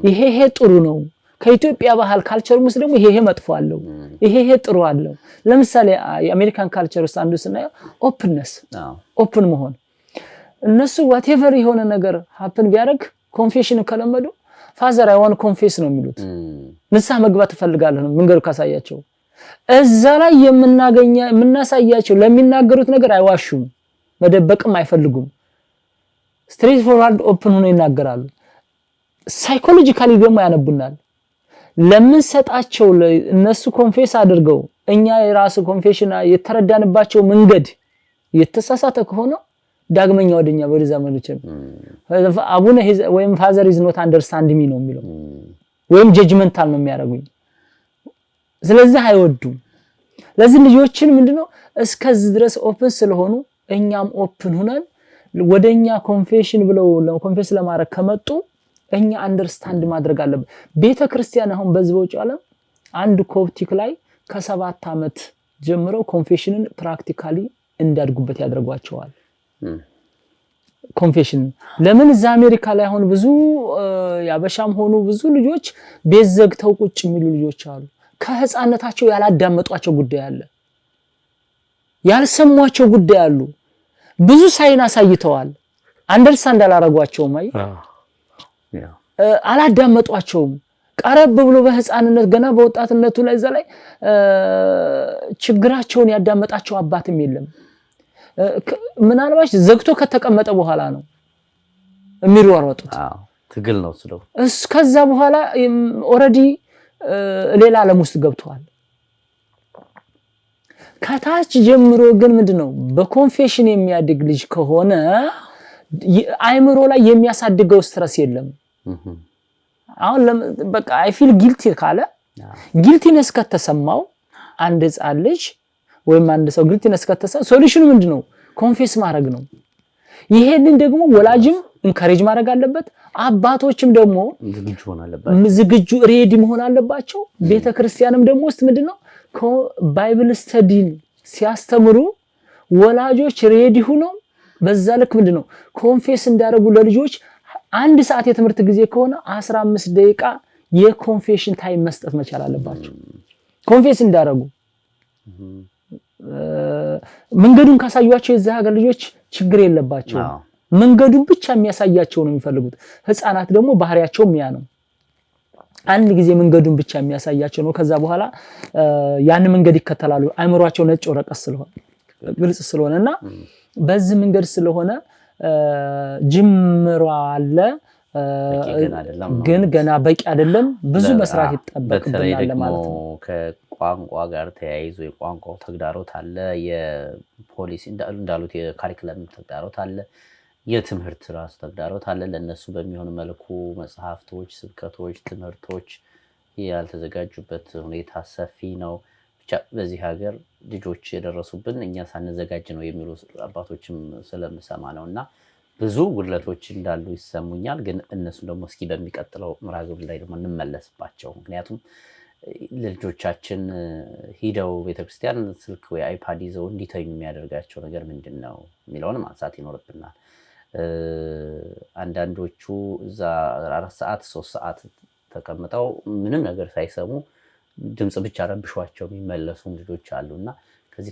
ይሄ ጥሩ ነው። ከኢትዮጵያ ባህል ካልቸር ውስጥ ደግሞ ይሄ መጥፎ አለው፣ ይሄ ጥሩ አለው። ለምሳሌ የአሜሪካን ካልቸር ውስጥ አንዱ ስናየው ኦፕን መሆን። እነሱ whatever የሆነ ነገር happen ቢያደርግ ኮንፌሽን ከለመዱ ፋዘር አይ ዋን ኮንፌስ ነው የሚሉት። ንስሐ መግባት እፈልጋለሁ ነው መንገዱ ካሳያቸው። እዛ ላይ የምናሳያቸው ለሚናገሩት ነገር አይዋሹም፣ መደበቅም አይፈልጉም። ስትሬት ፎርዋርድ ኦፕን ሆኖ ይናገራሉ። ሳይኮሎጂካሊ ደግሞ ያነቡናል። ለምን ሰጣቸው እነሱ ኮንፌስ አድርገው እኛ የራሱ ኮንፌሽን የተረዳንባቸው መንገድ የተሳሳተ ከሆነ ዳግመኛ ወደኛ ወደዛ መልእክት አቡነ ወይም ፋዘር ኢዝ ኖት አንደርስታንድ ሚ ነው የሚለው፣ ወይም ጀጅመንታል ነው የሚያደርጉኝ። ስለዚህ አይወዱም። ለዚህ ልጆችን ምንድነው እስከዚህ ድረስ ኦፕን ስለሆኑ እኛም ኦፕን ሆነን ወደኛ ኮንፌሽን ብለው ኮንፌስ ለማድረግ ከመጡ እኛ አንደርስታንድ ማድረግ አለብን። ቤተክርስቲያን አሁን በዚህ በውጭ ዓለም አንድ ኮፕቲክ ላይ ከ7 ዓመት ጀምረው ኮንፌሽንን ፕራክቲካሊ እንዲያድጉበት ያደርጓቸዋል። ኮንፌሽን ለምን እዛ አሜሪካ ላይ አሁን ብዙ ያበሻም ሆኑ ብዙ ልጆች ቤት ዘግተው ቁጭ የሚሉ ልጆች አሉ። ከህፃነታቸው ያላዳመጧቸው ጉዳይ አለ፣ ያልሰሟቸው ጉዳይ አሉ። ብዙ ሳይን አሳይተዋል፣ አንደርስታንድ አላረጓቸውም። አላዳመጧቸውም። ቀረብ ብሎ በህፃንነት ገና በወጣትነቱ ላይ እዛ ላይ ችግራቸውን ያዳመጣቸው አባትም የለም። ምናልባት ዘግቶ ከተቀመጠ በኋላ ነው የሚሯሯጡት። ትግል ነው ስለው እስከዛ በኋላ ኦሬዲ ሌላ ዓለም ውስጥ ገብተዋል። ከታች ጀምሮ ግን ምንድነው በኮንፌሽን የሚያድግ ልጅ ከሆነ አይምሮ ላይ የሚያሳድገው ስትረስ የለም። አሁን በቃ አይ ፊል ጊልቲ ካለ ጊልቲነስ ከተሰማው አንድ ህፃን ልጅ ወይም አንድ ሰው ጊልቲነስ ከተሰማው ሶሉሽኑ ምንድነው? ኮንፌስ ማድረግ ነው። ይሄንን ደግሞ ወላጅም ኢንካሬጅ ማድረግ አለበት፣ አባቶችም ደግሞ ዝግጁ ሬዲ መሆን አለባቸው። ቤተክርስቲያንም ደግሞ ውስጥ ምንድነው ባይብል ስተዲን ሲያስተምሩ ወላጆች ሬዲ ሆነው በዛ ልክ ምንድነው ኮንፌስ እንዳደረጉ ለልጆች 1 ሰዓት የትምህርት ጊዜ ከሆነ 15 ደቂቃ የኮንፌሽን ታይም መስጠት መቻል አለባቸው። ኮንፌስ እንዳደረጉ መንገዱን ካሳዩአቸው የዛ ሀገር ልጆች ችግር የለባቸው። መንገዱን ብቻ የሚያሳያቸው ነው የሚፈልጉት። ህፃናት ደግሞ ባህሪያቸውም ያ ነው። አንድ ጊዜ መንገዱን ብቻ የሚያሳያቸው ነው። ከዛ በኋላ ያን መንገድ ይከተላሉ። አእምሯቸው ነጭ ወረቀት ስለሆነ ግልጽ ስለሆነና በዚህ መንገድ ስለሆነ ጅምሯ አለ ግን ገና በቂ አይደለም። ብዙ መስራት ይጠበቅብናል ለማለት ነው። ከቋንቋ ጋር ተያይዞ የቋንቋው ተግዳሮት አለ። የፖሊሲ እንዳሉት የካሪኩለም ተግዳሮት አለ። የትምህርት ራሱ ተግዳሮት አለ። ለነሱ በሚሆን መልኩ መጽሐፍቶች፣ ስብከቶች፣ ትምህርቶች ያልተዘጋጁበት ሁኔታ ሰፊ ነው። ብቻ በዚህ ሀገር ልጆች የደረሱብን እኛ ሳንዘጋጅ ነው የሚሉ አባቶችም ስለምሰማ ነውና ብዙ ጉድለቶች እንዳሉ ይሰሙኛል። ግን እነሱ ደግሞ እስኪ በሚቀጥለው ምዕራፍ ላይ ደግሞ እንመለስባቸው። ምክንያቱም ልጆቻችን ሂደው ቤተክርስቲያን ስልክ ወይ አይፓድ ይዘው እንዲተኙ የሚያደርጋቸው ነገር ምንድነው የሚለውን ማንሳት ይኖርብናል። አንዳንዶቹ እዛ 4 ሰዓት 3 ሰዓት ተቀምጠው ምንም ነገር ሳይሰሙ ድምጽ ብቻ ረብሿቸው የሚመለሱ ልጆች አሉና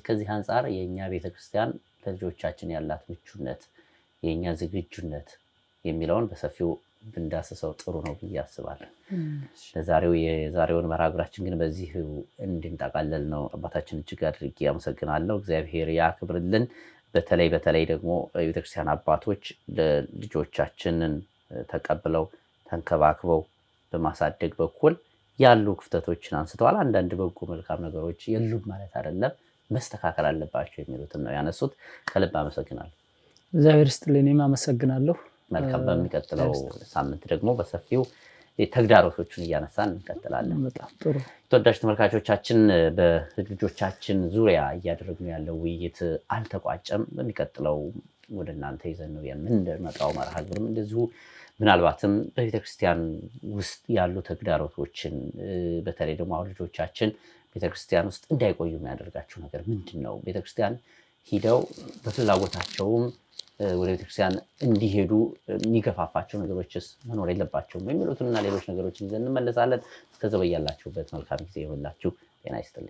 ከዚህ አንፃር የኛ ቤተክርስቲያን ለልጆቻችን ያላት ምቹነት የኛ ዝግጁነት የሚለውን በሰፊው ብንዳስሰው ጥሩ ነው ብዬ አስባለሁ። የዛሬውን መርሃ ግብራችን ግን በዚህ እንድንጠቃለል ነው። አባታችን እጅግ አድርጌ አመሰግናለሁ። እግዚአብሔር ያክብርልን። በተለይ ደግሞ የቤተክርስቲያን አባቶች ልጆቻችንን ተቀብለው ተንከባክበው በማሳደግ በኩል ያሉ ክፍተቶችን አንስተዋል። አንዳንድ በጎ መልካም ነገሮች የሉም ማለት አይደለም፣ መስተካከል አለባቸው የሚሉትን ነው ያነሱት። ከልብ አመሰግናለሁ። እግዚአብሔር ይስጥልኝ። እኔም አመሰግናለሁ። መልካም። በሚቀጥለው ሳምንት ደግሞ በሰፊው ተግዳሮቶቹን እያነሳን እንቀጥላለን። በጣም ጥሩ። ተወዳጅ ተመልካቾቻችን በልጆቻችን ዙሪያ እያደረግነው ያለው ውይይት አልተቋጨም። በሚቀጥለው ወደ እናንተ ይዘን ነው የምንመጣው መርሃ ግብርም እንደዚሁ ምናልባትም በቤተክርስቲያን ውስጥ ያሉ ተግዳሮቶችን በተለይ ደግሞ አሁን ልጆቻችን ቤተክርስቲያን ውስጥ እንዳይቆዩ የሚያደርጋቸው ነገር ምንድነው? ቤተክርስቲያን ሂደው በፍላጎታቸውም ወደ ቤተክርስቲያን እንዲሄዱ የሚገፋፋቸው ነገሮችስ መኖር የለባቸውም የሚሉትና ሌሎች ነገሮችን ይዘን እንመለሳለን። እስከዚያው በያላችሁበት መልካም ጊዜ ይሁንላችሁ። ጤና ይስጥልኝ።